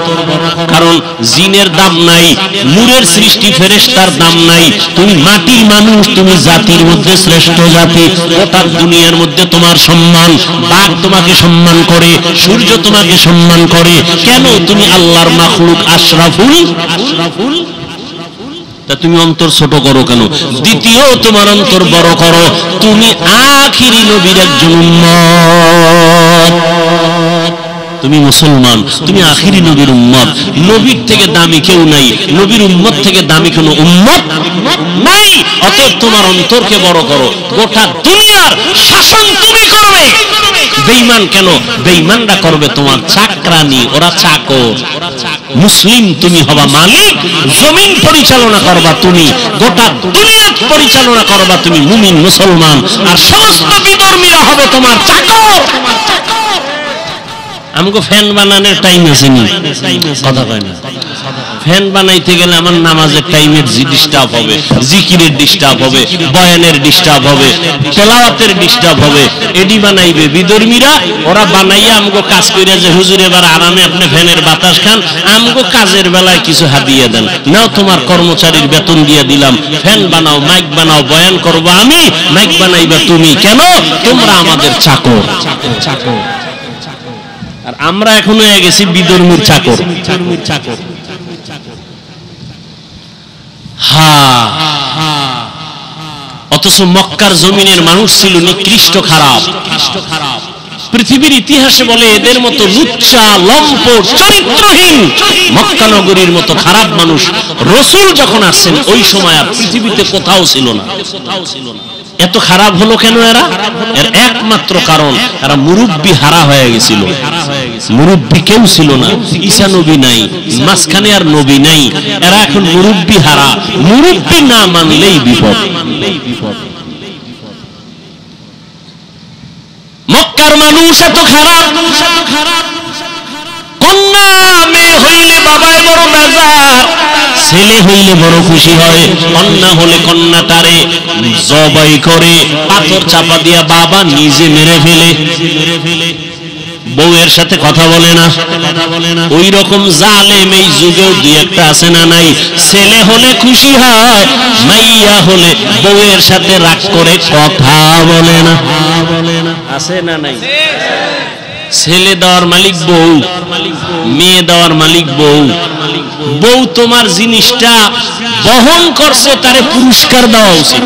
কারণ জিনের দাম নাই, নূরের সৃষ্টি ফেরেশতার দাম নাই, তুমি মাটির মানুষ, তুমি জাতির মধ্যে শ্রেষ্ঠ জাতি। গোটা দুনিয়ার মধ্যে তোমার সম্মান, বাঘ তোমাকে সম্মান করে, সূর্য তোমাকে সম্মান করে, কেন তুমি আল্লাহর মাখলুক আশরাফুল? তা তুমি অন্তর ছোট করো কেন? দ্বিতীয়, তোমার অন্তর বড় করো, তুমি আখিরি নবীর একজন উম্মত, তুমি মুসলমান, তুমি আখিরি নবীর উম্মত। নবীর থেকে দামি কেউ নাই, নবীর উম্মত থেকে দামি কোনো উম্মত নাই। অতএব তোমার অন্তরকে বড় করো। গোটা দুনিয়ার শাসন তুমি করবে। বেঈমান কেন? বেঈমানরা করবে তোমার চাকরানি, ওরা চাকর। মুসলিম তুমি হবা মালিক, জমিন পরিচালনা করবা তুমি, গোটা দুনিয়া পরিচালনা করবা তুমি, মুমিন মুসলমান। আর সমস্ত বিধর্মীরা হবে তোমার চাকর। আমাকে ফ্যান বানানোর টাইম আছে নি? কথা কয় না। ফ্যান বানাইতে গেলে আমার নামাজের টাইমের ডিস্টার্ব হবে, জিকিরের ডিস্টার্ব হবে, বয়ানের ডিস্টার্ব হবে, তেলাওয়াতের ডিস্টার্ব হবে। এডি বানাইবে বিধর্মীরা, ওরা বানাইয়া আমগো কাজ কইরা যে হুজুর এবার আরামে আপনি ফ্যানের বাতাস খান, আমগো কাজের বেলায় কিছু হাদিয়ে দেন। নাও তোমার কর্মচারীর বেতন দিয়ে দিলাম, ফ্যান বানাও, মাইক বানাও, বয়ান করবো আমি, মাইক বানাইবা তুমি। কেন? তোমরা আমাদের চাকর। আর আমরা এখন হয়ে গেছি বিধর্মীর চাকর। অথচ মক্কার জমিনের মানুষ ছিল নিকৃষ্ট, খারাপ। পৃথিবীর ইতিহাসে বলে এদের মতো লুচ্চা, লম্পট, চরিত্রহীন মক্কা নগরীর মতো খারাপ মানুষ রাসূল যখন আসছেন ওই সময় আর পৃথিবীতে কোথাও ছিল না। এত খারাপ হলো কেন এরা? এর একমাত্র কারণ এরা মুরব্বি হারা হয়ে গেছিল। মুরব্বি কেউ ছিল না, ঈসা নবী নাই, মাঝখানে আর নবী নাই, এরা এখন মুরব্বি হারা। মুরব্বি না মানলেই বিপদ। মক্কার মানুষ এত খারাপ, কন্যা মেয়ে হইলে বাবায় বড় বেজার, ছেলে হইলে বড় খুশি হয়, কন্যা হলে কন্যাটারে জবাই করে পাথর চাপা দিয়া বাবা নিজে মেরে ফেলে। বউয়ের সাথে কথা বলে না। ওই রকম জালেম এই যুগেও দুই একটা আছে না নাই? ছেলে হলে খুশি হয়, মাইয়া হলে বউয়ের সাথে রাগ করে কথা বলে না। আছে না নাই? ছেলে দেওয়ার মালিক বউ, মেয়ে দেওয়ার মালিক বউ। বউ তোমার জিনিসটা বহন করছে, তারে পুরস্কার দেওয়া উচিত।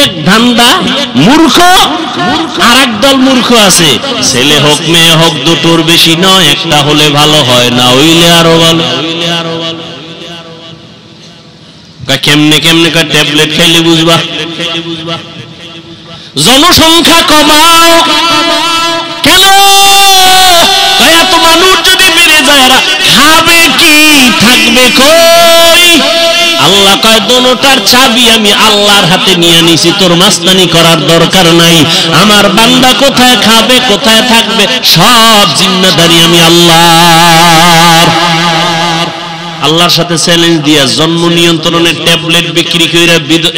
এক ধান্দা মূর্খ, আর এক দল মূর্খ আছে, ছেলে হোক মেয়ে হোক দুটোর বেশি নয়, একটা হলে ভালো হয়, না হইলে আরো ভালো। কেমনে কেমনে ট্যাবলেট খাইলে বুঝবা? জনসংখ্যা কমাও। কেন? এত মানুষ যদি বেড়ে যায় এরা খাবে কি, থাকবে কই? আল্লাহ কয় দোনোটার চাবি আমি আল্লাহর হাতে নিয়ে নিছি, তোর মাস্তানি করার দরকার নাই। আমার বান্দা কোথায় খাবে, কোথায় থাকবে, সব জিম্মাদারি আমি আল্লাহর। আল্লাহর সাথে চ্যালেঞ্জ দিয়া জন্ম নিয়ন্ত্রণের ট্যাবলেট বিক্রি কইরা,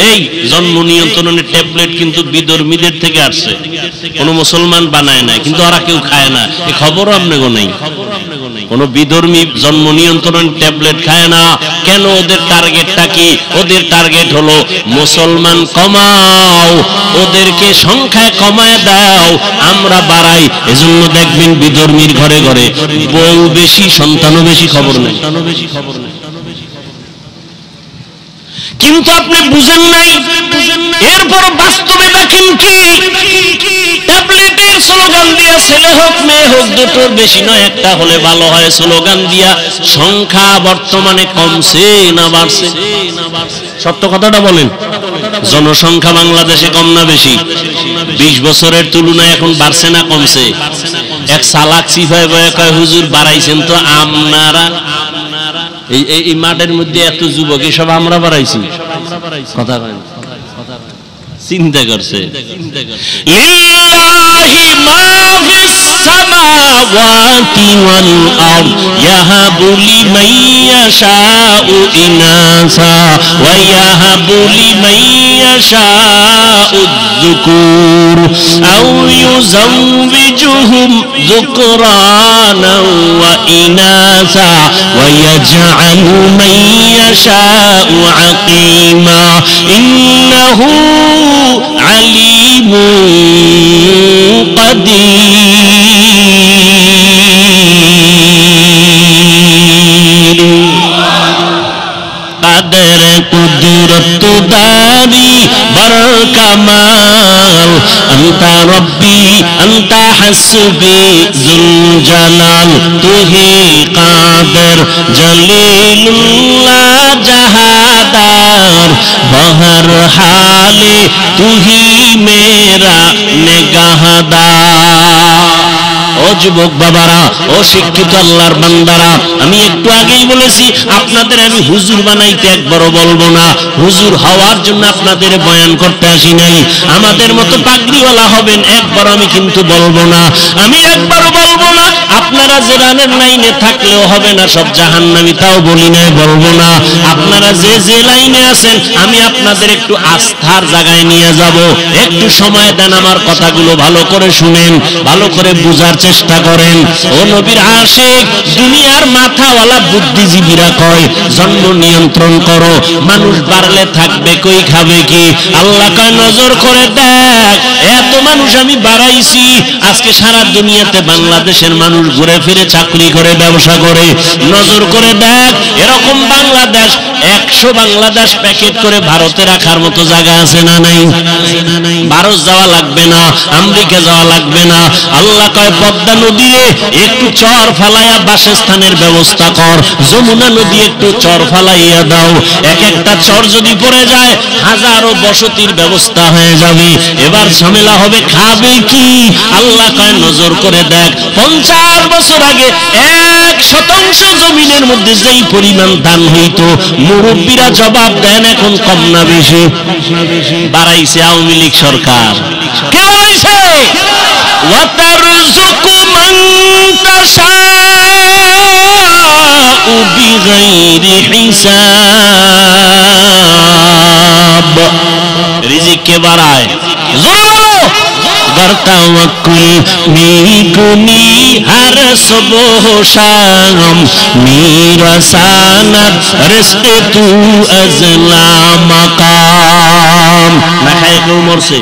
এই জন্ম নিয়ন্ত্রণের ট্যাবলেট কিন্তু বিধর্মীদের থেকে আসছে, কোন মুসলমান বানায় না, কিন্তু ওরা কেউ খায় না। এই খবরও আপনাকে নাই। কোন বিধর্মী জন্ম নিয়ন্ত্রণ ট্যাবলেট খায় না। কেন? ওদের টার্গেটটা কি? ওদের টার্গেট হলো মুসলমান কমাও, ওদেরকে সংখ্যায় কমায় দাও, আমরা বাড়াই। এজন্য দেখবেন বিধর্মীর ঘরে ঘরে বউ বেশি, সন্তানও বেশি, খবর নেই। কিন্তু আপনি বুঝেন নাই। এরপর বাস্তবে দেখেন কি, ট্যাবলেটের স্লোগান দিয়া ছেলে হোক মেয়ে হোক দুটোর বেশি নয়, একটা হলে ভালো হয় স্লোগান দিয়া সংখ্যা বর্তমানে কমছে না বাড়ছে? সত্য কথাটা বলেন। জনসংখ্যা বাংলাদেশে কম না বেশি? 20 বছরের তুলনায় এখন বাড়ছে না কমছে? এক সালাক সিফাই বয়ে কয় হুজুর বাড়াইছেন তো আপনারা। এই মাঠের মধ্যে এত যুবক, সব আমরা বাড়াইছি। কথা কয় না, চিন্তা করছে। লিল্লাহি মা ফিস সামাওয়াতি সামাওয়াতি ওয়াল আরদ ইয়াহাবু লিমান ইয়াশাউ ইনাসা ওয়া ইয়াহাবু লিমান ইয়াশাউ যুকুর আও ইউযাওবিজুহুম যুকরানা ওয়া ইনাসা ওয়া ইয়াজআলু মান ইয়াশাউ আকিমা ইন্নাহু আলিমুন কাদির। কাদের কুদরত দারি বর কামাল আনতা রব্বি আনতা হাসবি যুল জালাল তুহি কাদের জলিলুল্লাহ জাহাদার বহর হালে তুহি মেরা নিগাহদার। ও যুবক বাবারা, ও শিক্ষিত আল্লাহর বান্দারা, আমি একটু আগেই বলেছি আপনাদের আমি হুজুর বানাইতে একবারও বলবো না। হুজুর হওয়ার জন্য আপনাদের বয়ান করতে আসি নাই। আমাদের মতো পাগড়িওয়ালা হবেন একবার আমি কিন্তু বলবো না। আমি একবারও বলবো না আপনারা যে রানের লাইনে থাকলেও হবে না সব জাহান্নামী, তাও বলি নাই, বলবো না। আপনারা যে যে লাইনে আছেন আমি আপনাদের একটু আস্থার জায়গায় নিয়ে যাব। একটু সময় দেন, আমার কথাগুলো ভালো করে শুনেন, ভালো করে বুঝার চেষ্টা করেন। ও নবীর আশিক, দুনিয়ার মাথাওয়ালা বুদ্ধিজীবীরা কয় জন্ম নিয়ন্ত্রণ করো, মানুষ বাড়লে থাকবে কই, খাবে কি? আল্লাহ কয় নজর করে দেখ, এত মানুষ আমি বাড়াইছি, আজকে সারা দুনিয়াতে বাংলাদেশের মানুষ ঘুরে ফিরে চাকরি করে, ব্যবসা করে। নজর করে দেখ, এরকম বাংলাদেশ 100 বাংলাদেশ প্যাকেট করে ভারতে রাখার মতো জায়গা আছে না নাই? ভারত যাওয়া লাগবে না, আমেরিকা যাওয়া লাগবে না। আল্লাহ কয় পদ্মা নদীরে একটু চর ফালাইয়া বাসস্থানের ব্যবস্থা কর, যমুনা নদী একটু চর ফালাইয়া দাও। এক একটা চর যদি পড়ে যায় হাজারো বসতির ব্যবস্থা হয়ে যাবে। এবার ঝামেলা হবে খাবে কি? আল্লাহ কয় নজর করে দেখ, 50 বছর আগে 1% জমিনের মধ্যে যেই পরিমাণ ধান হইতো, মুরব্বীরা জবাব দেন এখন কম না বেশি? বাড়াইছে আওয়ামী লীগ সরকার। কে বাড়াইছে? ওয়াতারযুকু মান তাশাউ বিগাইরি হিসাব। রিজিক কে বাড়ায়? জোরে বলো। गर तवक्कुल मीकुनी हर सुबह शाम मेरा सानत रिस्क तू अजला मकाम। ना खाए কেউ মরছে?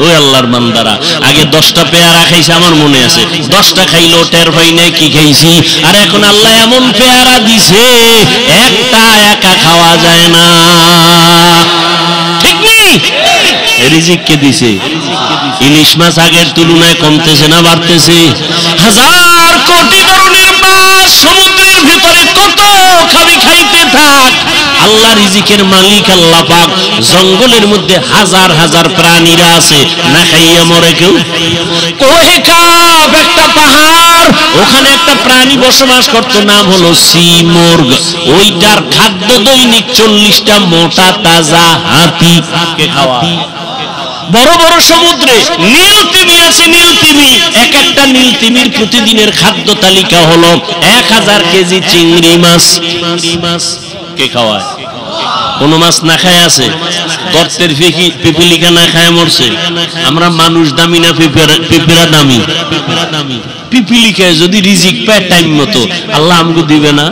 ওই আল্লাহর বান্দারা আগে 10টা পেয়ারা খাইছে, আমার মনে আছে। 10টা খাইলো টের পাই নাই কি খাইছি। আর এখন আল্লাহ এমন পেয়ারা দিছে একটা একা খাওয়া যায় না। ঠিক নেই? রিজিক কে দিছে? ইলিশ মাছ আগের তুলনায় কমতেছে না বাড়তেছে? হাজার কোটি ধরনের মাছ সমুদ্রের ভিতরে কত খাবি, খাইতে থাক। আল্লাহ রিজিকের মালিক আল্লাহ পাক। জঙ্গলের মধ্যে হাজার হাজার প্রাণীরা আছে, না খাইয়া মরে কেউ? কোহে কাফ একটা পাহাড়, ওখানে একটা প্রাণী বসবাস করত, নাম হলো সিমর্গ। ওইটার খাদ্য দৈনিক 40টা মোটা তাজা হাতি কে খাওয়া। বড় বড় সমুদ্রে নীলতিমি আছে, নীলতিমি। এক একটা নীলতিমির প্রতিদিনের খাদ্য তালিকা হলো 1000 কেজি চিংড়ি মাছ। কে খাওয়ায়? কোন মাছ না খায় আছে? গর্তের পিপিলিকা না খায় মরছে। আমরা মানুষ দামি না পিপিরা দামি? পিপিলিকায় যদি রিজিক পায় টাইম মতো, আল্লাহ আমাকে দিবে না?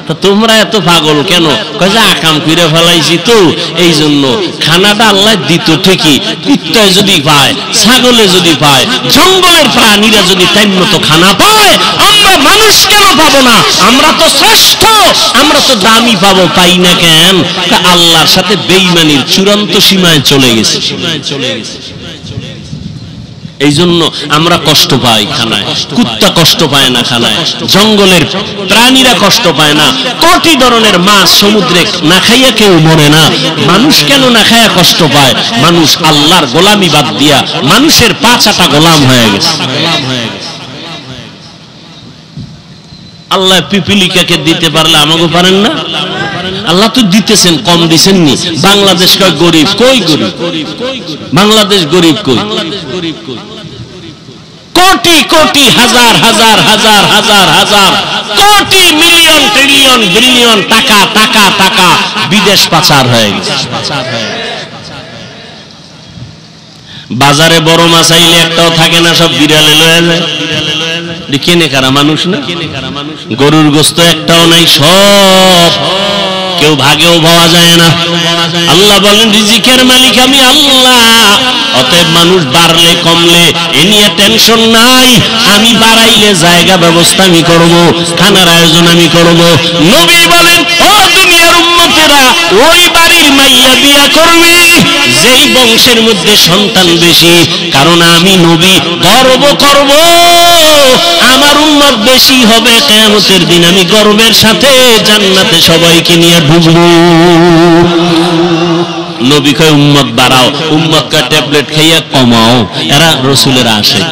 তা তোমরা এত পাগল কেন? কয়ে আকাম কইরা ফেলাইছি তো এই জন্য। খানাটা আল্লাহ দিত ঠিকই, কুত্তায় যদি পায়, ছাগলে যদি পায়, জঙ্গলের প্রাণীরা যদি টাইম মতো খানা পায়, আমরা মানুষ কেন পাবো না? আমরা তো শ্রেষ্ঠ, আমরা তো দামি পাবো, পাই না কেন? আল্লাহর সাথে বেঈমানির চূড়ান্ত সীমায় চলে গেছে। এই জন্য আমরা কষ্ট পাই খানায়, কুত্তা কষ্ট পায় না খানায়, জঙ্গলের প্রাণীরা কষ্ট পায় না। কোটি ধরনের মাছ সমুদ্রে না খাইয়া কেউ মরে না। মানুষ কেন না খাইয়া কষ্ট পায়? মানুষ আল্লাহর গোলামি বাদ দিয়া মানুষের পাঁচাটা গোলাম হয়ে গেছে। আল্লাহ পিপিলিকাকে দিতে পারলে আমাকে পারেন না? আল্লাহ তো দিতেছেন, কম দিছেন নি? বাংলাদেশ কয় গরিব, কই গরিব? বাংলাদেশ গরিব কই? কোটি কোটি হাজার হাজার হাজার হাজার হাজার কোটি মিলিয়ন ট্রিলিয়ন বিলিয়ন টাকা টাকা টাকা বিদেশ পাচার হয়ে গেছে। বাজারে বড় মাছ আইলে একটাও থাকে না, সব বিড়ালে লয়ে যায়। কেনে কারা মানুষ না, গরুর গোস্ত একটাও নাই, সব কেউ ভাগেও পাওয়া যায় না। আল্লাহ বলেন রিজিকের মালিক আমি আল্লাহ, অতএব মানুষ বাড়লে কমলে এ নিয়ে টেনশন নাই, আমি বাড়াইলে জায়গা ব্যবস্থা আমি করব, খানার আয়োজন আমি করব। নবী বলেন ও দুনিয়ার উম্মতেরা, ওই বাড়ির মাইয়া বিয়া করবে যেই বংশের মধ্যে সন্তান বেশি, কারণ আমি নবী গর্ব করব আমার উম্মত বেশি হবে, কিয়ামতের দিন আমি গর্বের সাথে জান্নাতে সবাইকে নিয়ে ঢুকব। নবী কয় উম্মত বাড়াও, উম্মত কা ট্যাবলেট খাইয়া কমাও, এরা রাসূলের আশিক।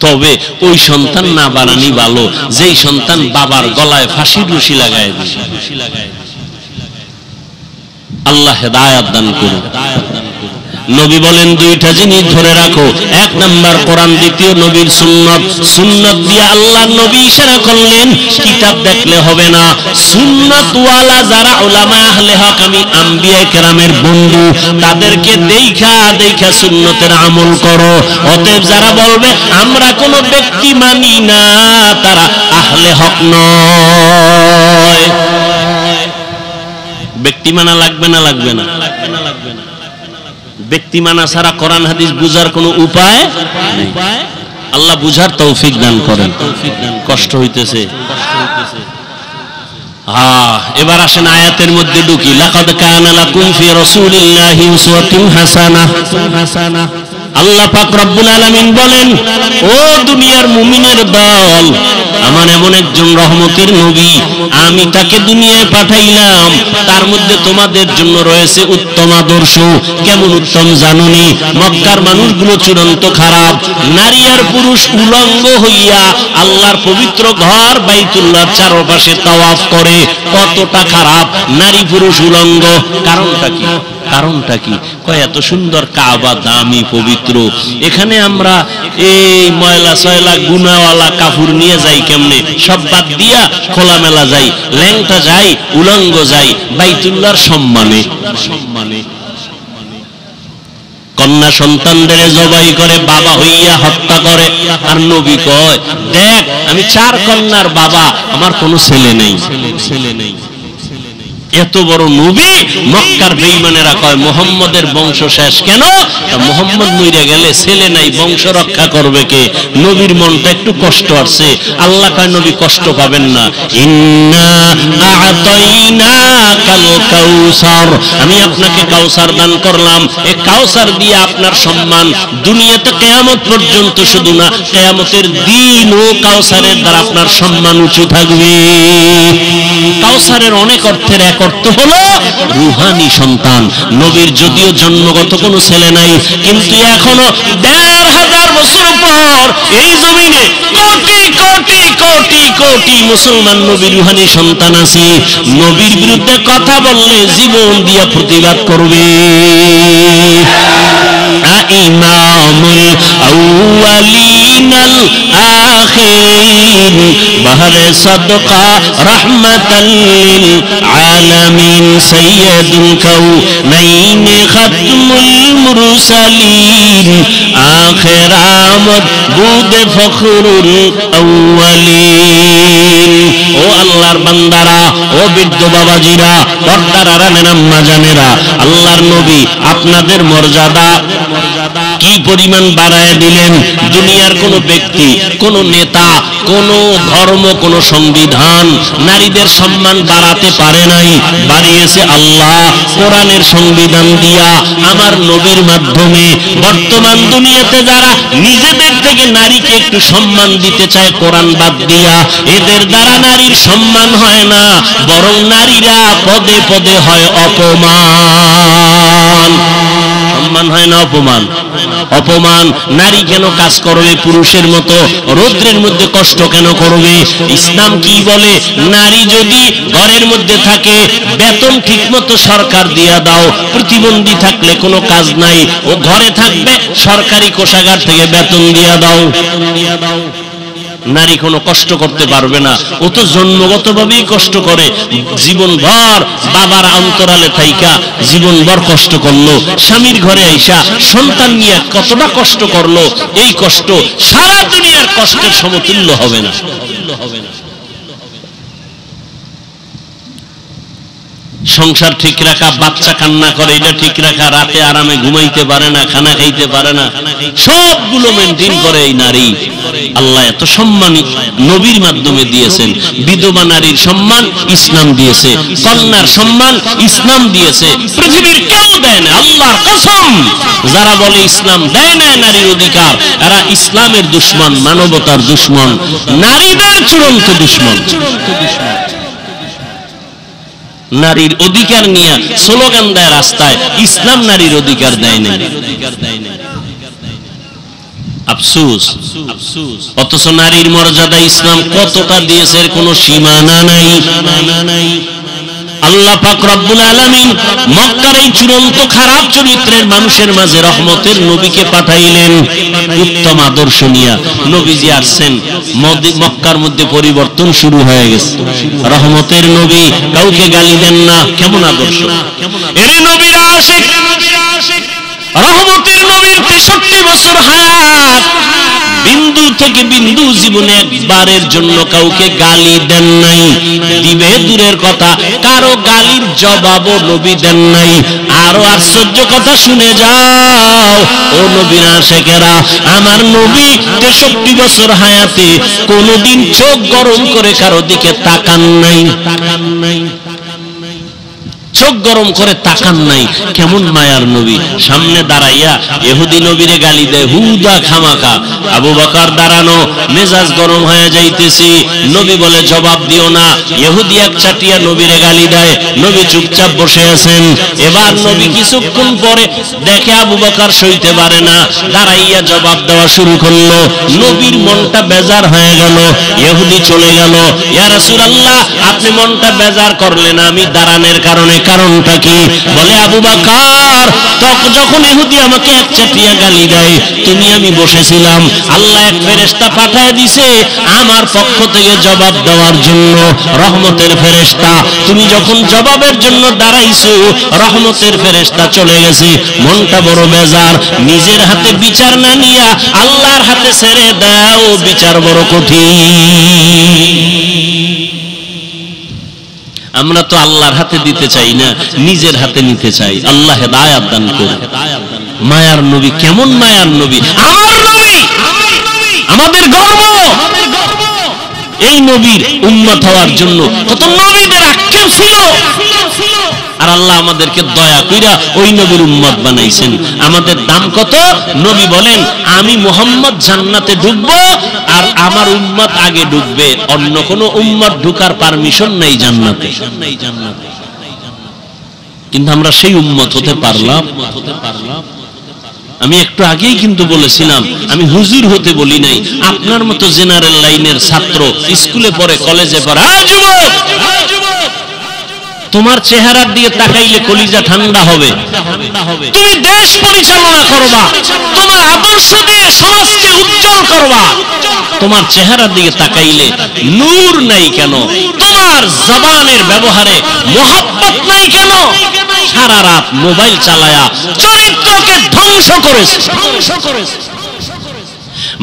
তবে ওই সন্তান না বাড়ানি ভালো যেই সন্তান বাবার গলায় ফাঁসির রশি লাগায় দিছে। আল্লাহ হেদায়েত দান করুন। নবী বলেন দুইটা জিনিস ধরে রাখো, এক নাম্বার কোরআন, দ্বিতীয় নবীর সুন্নাত। সুন্নাত দিয়ে আল্লাহর নবী ইশারা করলেন কিতাব দেখলে হবে না, সুন্নাত ওয়ালা যারা উলামা আহলে হক, আমি আম্বিয়া কেরামের বন্ধু, তাদেরকে দেখা দেখা সুন্নতের আমল করো। অতএব যারা বলবে আমরা কোনো ব্যক্তি মানি না, তারা আহলে হক নয়। ব্যক্তি মানা লাগবে না, লাগবে না, লাগবে না, লাগবে না। ব্যক্তি মানা ছাড়া কোরআন হাদিস বুঝার কোনো উপায় নেই। আল্লাহ বুঝার তৌফিক দান করেন। কষ্ট হইতেছে। এবার আসেন আয়াতের মধ্যে ঢুকি। লাকাদ কানা লাকুম ফি রাসূলিল্লাহি উসওয়াতুন হাসানাহ। আল্লাহ পাক রব্বুল আলামিন বলেন ও দুনিয়ার মুমিনের দল, আমার এমন একজন রহমতের নবী, আমি তাকে দুনিয়ায় পাঠাইলাম, তার মধ্যে তোমাদের জন্য রয়েছে উত্তম আদর্শ। কেমন উত্তম জানুনি? মক্কার মানুষগুলো চূড়ান্ত খারাপ, নারী আর পুরুষ উলঙ্গ হইয়া আল্লাহর পবিত্র ঘর বাইতুল্লাহর চারপাশে তাওয়াফ করে। কতটা খারাপ, নারী পুরুষ উলঙ্গ। কারণটা কি? কারণটা কি? কয় এত সুন্দর কাবা, দামি পবিত্র, এখানে আমরা এই ময়লা সয়লা গুনাওয়ালা কাপড় নিয়ে যাই কেমনে? সব বাদ দিয়া খোলামেলা যাই, ল্যাংটা যাই, উলঙ্গ যাই, বাইতুল্লাহর সম্মানে। কন্যা সন্তানদের জবাই করে, বাবা হইয়া হত্যা করে। আর নবী কয় দেখ আমি 4 কন্যার বাবা, আমার কোনো ছেলে নেই, ছেলে নেই। এত বড় নবী, মক্কার বেঈমানেরা কয় মুহাম্মদের বংশ শেষ। কেন? মুহাম্মদ মইরা গেলে ছেলে নাই, বংশ রক্ষা করবে কে? নবীর মনটা একটু কষ্ট আসছে। আল্লাহ কয় নবী কষ্ট পাবেন না, ইন্না আ'তাইনাকাল কাউসার, আমি আপনাকে কাউসার দান করলাম। এই কাউসার দিয়ে আপনার সম্মান দুনিয়াতে কিয়ামত পর্যন্ত শুধু না, কিয়ামতের দিনও কাউসারের দ্বারা আপনার সম্মান উঁচু থাকবে। কাউসারের অনেক অর্থের এক অর্থ হলো রুহানি সন্তান। নবীর যদিও জন্মগত কোনো ছেলে নাই, কিন্তু এখনো 1500 বছর পর এই জমিনে কোটি কোটি কোটি কোটি মুসলমান নবীর রুহানি সন্তান আছে। নবীর বিরুদ্ধে কথা বললে জীবন দিয়া প্রতিবাদ করবে। ইমামুল আউয়ালিনাল আখিরিন বাহরে সাদকা রাহমাতাল লিল আলামিন সাইয়্যিদুল কাউনাইন খাতমুল মুরসালিন আখির আমদ বুদে ফখরুল আউয়ালিন। ও আল্লাহর বান্দারা, ও বৃদ্ধ বাবাজিরা, পর্দার আড়ালের আম্মা জানেরা, আল্লাহর নবী আপনাদের মর্যাদা কি পরিমাণ বাড়ায় দিলেন। দুনিয়ার কোন ব্যক্তি, কোন নেতা, কোন ধর্ম, কোন সংবিধান নারীদের সম্মান বাড়াতে পারে নাই। বাড়িয়েছে আল্লাহ কোরআনের সংবিধান দিয়া, আমার নবীর মাধ্যমে। বর্তমান দুনিয়াতে যারা নিজেদের থেকে নারীকে একটু সম্মান দিতে চায় কোরআন বাদ দিয়া, এদের দ্বারা নারীর সম্মান হয় না, বরং নারীরা পদে পদে হয় অপমান। সম্মান হয় না অপমান? অপমান। নারী কেন কাজ করবে পুরুষের মতো? রৌদ্রের মধ্যে কষ্ট কেন করবে? ইসলাম কি বলে? নারী যদি ঘরের মধ্যে থাকে বেতন ঠিকমতো সরকার দিয়া দাও, প্রতিবন্ধী থাকলে কোনো কাজ নাই, ও ঘরে থাকবে, সরকারি কোষাগার থেকে বেতন দিয়া দাও। নারী কোনো কষ্ট করতে পারবে না, ও তো জন্মগতভাবেই কষ্ট করে। জীবনভর বাবার অন্তরালে থাইকা জীবনভর কষ্ট করলো, স্বামীর ঘরে আইসা সন্তান নিয়ে কতটা কষ্ট করলো, এই কষ্ট সারা দুনিয়ার কষ্টের সমতুল্য হবে না। সংসার ঠিক রাখা, বাচ্চা কান্না করে এটা ঠিক রাখা, রাতে আরামে ঘুমাইতে পারে না, খানা খাইতে পারে না, সবগুলো মেনটেন করে এই নারী। আল্লাহ এত সম্মান নবীর মাধ্যমে দিয়েছেন। বিধবা নারীর সম্মান ইসলাম দিয়েছে, কন্যার সম্মান ইসলাম দিয়েছে। পৃথিবীর কেউ দেয় না, আল্লাহর কসম। যারা বলে ইসলাম দেয় না নারীর অধিকার, এরা ইসলামের দুশমন, মানবতার দুশমন, নারীদের চূড়ান্ত দুশমন। নারীর অধিকার নিয়ে স্লোগান দেয় রাস্তায়, ইসলাম নারীর অধিকার দেয় না। আফসোস। অথচ নারীর মর্যাদা ইসলাম কতটা দিয়েছে এর কোনো সীমানা নাই। আল্লাহ পাক রব্বুল আলামিন মক্কার এই চূড়ান্ত খারাপ চরিত্রের মানুষের মাঝে রহমতের নবীকে পাঠাইলেন উত্তম আদর্শ নিয়ে। নবীজি আসছেন, মক্কার মধ্যে পরিবর্তন শুরু হয়ে গেছে। রহমতের নবী, কাউকে গালি দেন না, কেমন আদর্শ! এর নবীর আশিক, রহমতের নবীর 63 বছর হায়াত, বিন্দু থেকে বিন্দু জীবনে একবারের জন্য কাউকে গালি দেন নাই। দিবে দূরের কথা, কারো গালির জবাবও নবী দেন নাই। আরো আশ্চর্য কথা শুনে যাও ও নবীর আশিকেরা, আমার নবী 63 বছর হায়াতে কোনদিন চোখ গরম করে কারো দিকে তাকান নাই। চোখ গরম করে তাকান নাই। কেমন মায়ার নবী! সামনে দাঁড়াইয়া ইহুদি নবীরে গালি দেয় হুদা খামাকা। আবু বকর দাঁড়ানো, মেজাজ গরম হয়ে যাইতেছি। নবী বলে জবাব দিও না। ইহুদি এক চাটিয়া নবীরে গালি দেয়, নবী চুপচাপ বসে আছেন। এবার নবী কিছুক্ষণ পরে দেখে আবু বকর সইতে পারে না, দাঁড়াইয়া জবাব দেওয়া শুরু করলো। নবীর মনটা বেজার হয়ে গেল। ইহুদি চলে গেল। ইয়া রাসূলুল্লাহ, আপনি মনটা বেজার করলেন, আমি দাঁড়ানোর কারণে। কারণটা কি? বলে আবু বকর, যখন ইহুদি আমাকে এক চাটিয়া গালি দেয়, আমি বসেছিলাম, আল্লাহ এক ফেরেশতা পাঠিয়ে দিয়েছে আমার পক্ষ থেকে জবাব দেওয়ার জন্য, রহমতের ফেরেশতা। তুমি যখন জবাবের জন্য দাঁড়াইছো, রহমতের ফেরেশতা চলে গেছে। মনটা বড় বেজার। নিজের হাতে বিচার না নিয়া আল্লাহর হাতে ছেড়ে দাও, বিচার বড় কঠিন। আমরা তো আল্লাহর হাতে দিতে চাই না, নিজের হাতে নিতে চাই। আল্লাহ হেদায়েত দান করুন। মায়ার নবী, কেমন মায়ার নবী! আমার নবী, আমাদের গর্ব। এই নবীর উম্মত হওয়ার জন্য কত নবীদের আক্ষেপ ছিল, আর আল্লাহ আমাদেরকে দয়া কইরা ওই নবীর উম্মত বানাইছেন। আমাদের দাম কত? নবী বলেন, আমি মুহাম্মদ জান্নাতে ঢুকবো আর আমার উম্মত আগে ঢুকবে, অন্য কোন উম্মত ঢুকার পারমিশন নেই জান্নাতে। কিন্তু আমরা সেই উম্মত হতে পারলাম? আমি একটু আগেই কিন্তু বলেছিলাম, আমি হুজুর হতে বলি নাই, আপনার মতো জেনারেল লাইনের ছাত্র, স্কুলে পড়ে, কলেজে পড়ে। যুবক, তোমার চেহারার দিকে তাকাইলে কলিজা ঠান্ডা হবে। তুমি দেশ পরিচালনা করবা, তোমার আদর্শ দিয়ে সমাজকে উজ্জ্বল করবা। তোমার চেহারার দিকে তাকাইলে নূর নাই কেন? তোমার জবানের ব্যবহারে মোহাব্বত নাই কেন? সারা রাত মোবাইল চালায়া চরিত্রকে ধ্বংস করেছে।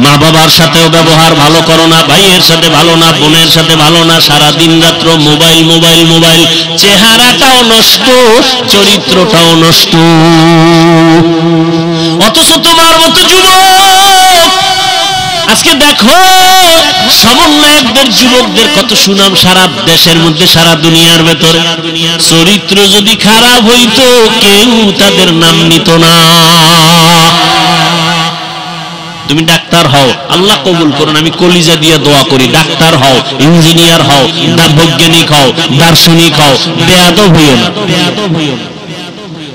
মা বাবার সাথেও ব্যবহার ভালো করো না, ভাইয়ের সাথে ভালো না, বোনের সাথে ভালো না, সারা দিন রাত্র মোবাইল মোবাইল মোবাইল। চেহারাটাও নষ্ট, চরিত্রটাও নষ্ট। অথচ তোমার মতো যুবক আজকে দেখো, সমন্বয়কদের যুবকদের কত সুনাম সারা দেশের মধ্যে, সারা দুনিয়ার ভেতরে। চরিত্র যদি খারাপ হইতো কেউ তাদের নাম নিত না। তুমি ডাক্তার হও, আল্লাহ কবুল করুন, আমি কলিজা দিয়ে দোয়া করি। ডাক্তার হও, ইঞ্জিনিয়ার হও, বৈজ্ঞানিক হও, দার্শনিক হও, বেয়াদব হইও না।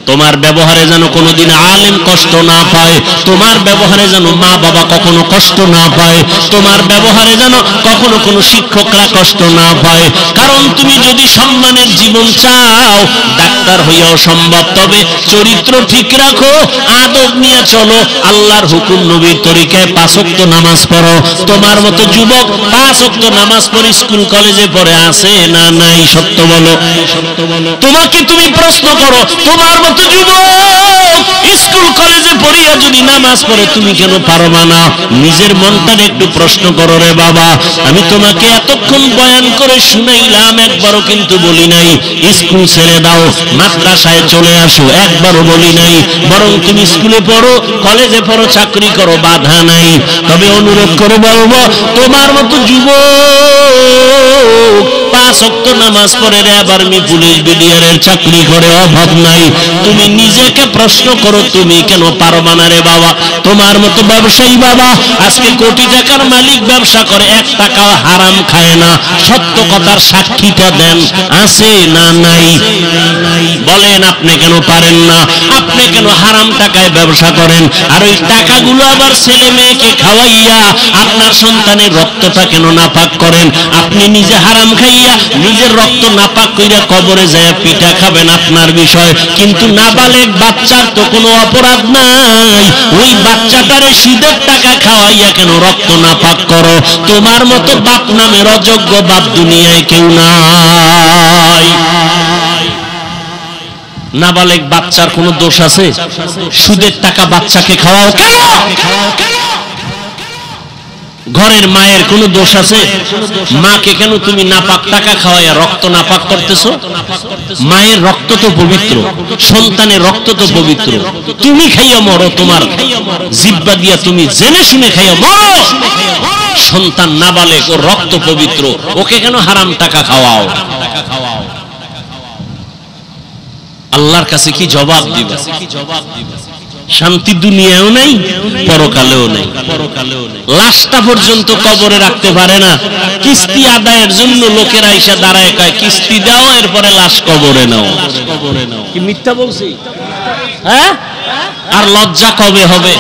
তোমার ব্যবহারে যেন কোনোদিন আলেম কষ্ট না পায়, তোমার ব্যবহারে যেন মা বাবা কখনো কষ্ট না পায়, তোমার ব্যবহারে যেন কখনো কোনো শিক্ষকরা কষ্ট না পায়। কারণ তুমি যদি সম্মানের জীবন চাও, ডাক্তার হইয়াও সম্ভব, তবে চরিত্র ঠিক রাখো, আদব নিয়ে চলো, আল্লাহর হুকুম নবীর তরিকায় 5 ওয়াক্ত নামাজ পড়ো। তোমার মতো যুবক 5 ওয়াক্ত নামাজ পড়ে স্কুল কলেজে পড়ে আছে না নাই? সত্য বলো। তোমাকে তুমি প্রশ্ন করো, তোমার মতো যুবক স্কুল কলেজে পড়িয়া যদি নামাজ পড়ে তুমি কেন পারবা না? নিজের মনটার একটু প্রশ্ন করো রে বাবা। আমি তোমাকে এতক্ষণ বয়ান করে শুনাইলাম, একবারও কিন্তু বলি নাই স্কুল ছেড়ে দাও, মাদ্রাসায় চলে আসো, একবারও বলি নাই। বরং তুমি স্কুলে পড়ো, কলেজে পড়ো, চাকরি করো, বাধা নাই। তবে অনুরোধ করে বলবো, তোমার মতো যুবক 5 ওয়াক্ত নামাজ পড়ে রে আবার পুলিশ বিডিআরের চাকরি করে, অভাব নাই। তুমি নিজেকে প্রশ্ন করো, তুমি কেন পারবা না রে বাবা? তোমার মতো ব্যবসায়ী বাবা আজকে কোটি টাকার মালিক, ব্যবসা করে, 1 টাকাও হারাম খায় না। সত্য কথার সাক্ষীটা দেন, আছে না নাই? বলেন আপনি কেন পারেন না? আপনি কেন হারাম টাকায় ব্যবসা করেন, আর ওই টাকাগুলো আবার ছেলে মেয়েকে খাওয়াইয়া আপনার সন্তানের রক্তটা কেন নাপাক করেন? আপনি নিজে হারাম খাইয়া নিজের রক্ত নাপাক কইরা কবরে যায় পিঠা খাবেন, আপনার বিষয়। কিন্তু নাবালেগ বাচ্চার তো কোনো অপরাধ নাই, ওই বাচ্চাটারে সুদের টাকা খাওয়াইয়া কেন রক্ত নাপাক করো? তোমার মতো বাপ নামের অযোগ্য বাপ দুনিয়ায় কেউ নাই। নাবালেগ বাচ্চার কোনো দোষ আছে? সুদের টাকা বাচ্চাকে খাওয়াও কেন? ঘরের মায়ের কোনো দোষ আছে? মাকে কেন তুমি নাপাক টাকা খাওয়াইয়া রক্ত নাপাক করতেছো? মায়ের রক্ত তো পবিত্র, সন্তানের রক্ত তো পবিত্র। তুমি খাইয়া মরো, তোমার জিহ্বা দিয়া তুমি জেনে শুনে খাইয়া মরো। সন্তান নাবালেগ, ও রক্ত পবিত্র, ওকে কেন হারাম টাকা খাওয়াও? আল্লাহর কাছে কি জবাব দিবে? শান্তি দুনিয়াও নাই, পরকালেও নাই। লাশটা পর্যন্ত কবরে রাখতে পারে না। কিস্তি আদায়ের জন্য লোকেরা এসে দাঁড়ায়, কয় কিস্তি দাও, এরপরে লাশ কবরে নাও। কি মিথ্যা বলছি? হ্যাঁ? আর লজ্জা কবে হবে?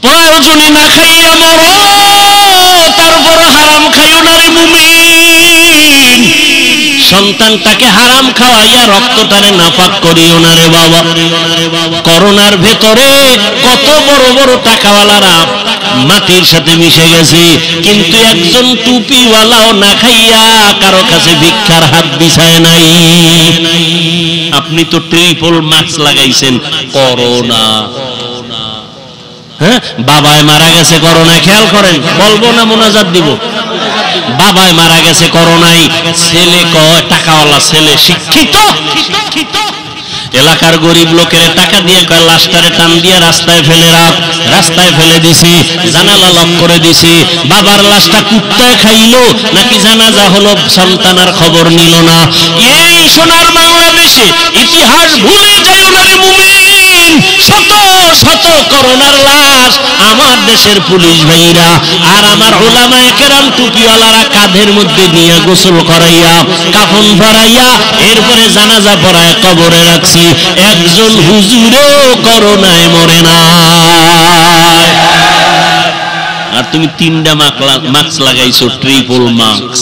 প্রয়োজনে না খাইয়া মরো, তারপর হারাম খাইও না রে মুমিন। সন্তানটাকে হারাম খাওয়াইয়া রক্তটারে নাপাক করিও না রে বাবা। করোনার ভেতরে কত বড় বড় টাকাওয়ালারা মাটির সাথে মিশে গেছে, কিন্তু একজন টুপিওয়ালাও না খাইয়া কারো কাছে ভিক্ষার হাত বিছায় নাই। আপনি তো ট্রিপল মাস্ক লাগাইছেন, করোনা। হ্যাঁ, বাবায় মারা গেছে করোনায়, খেয়াল করেন, বলবো না মোনাজাত দিব। বাবায় মারা গেছে করোনায়, ছেলে কয় টাকাওয়ালা ছেলে, শিক্ষিত, এলাকার গরিব লোকের টাকা দিয়ে কয় লাশটারে টান দিয়ে রাস্তায় ফেলে রাখ। রাস্তায় ফেলে দিছি, জানালা লক করে দিছি। বাবার লাশটা কুত্তায় খাইলো নাকি জানাজা হলো, সন্তান আর খবর নিল না। এই সোনার বাংলাদেশে ইতিহাস ভুলে যাইও না রে মুমিন। শত শত করোনার লাশ আমার দেশের পুলিশ ভাইরা আর আমার উলামায়ে কেরাম টুপিওয়ালারা কাঁধের মধ্যে নিয়ে গোসল করাইয়া, কাফন ভরাইয়া, এরপরে জানাজা পড়ায় কবরে রাখছি। একজন হুজুরও করোনায় মরে না। আর তুমি 3টা মাস্ক লাগাইছো, ট্রিপল মাস্ক।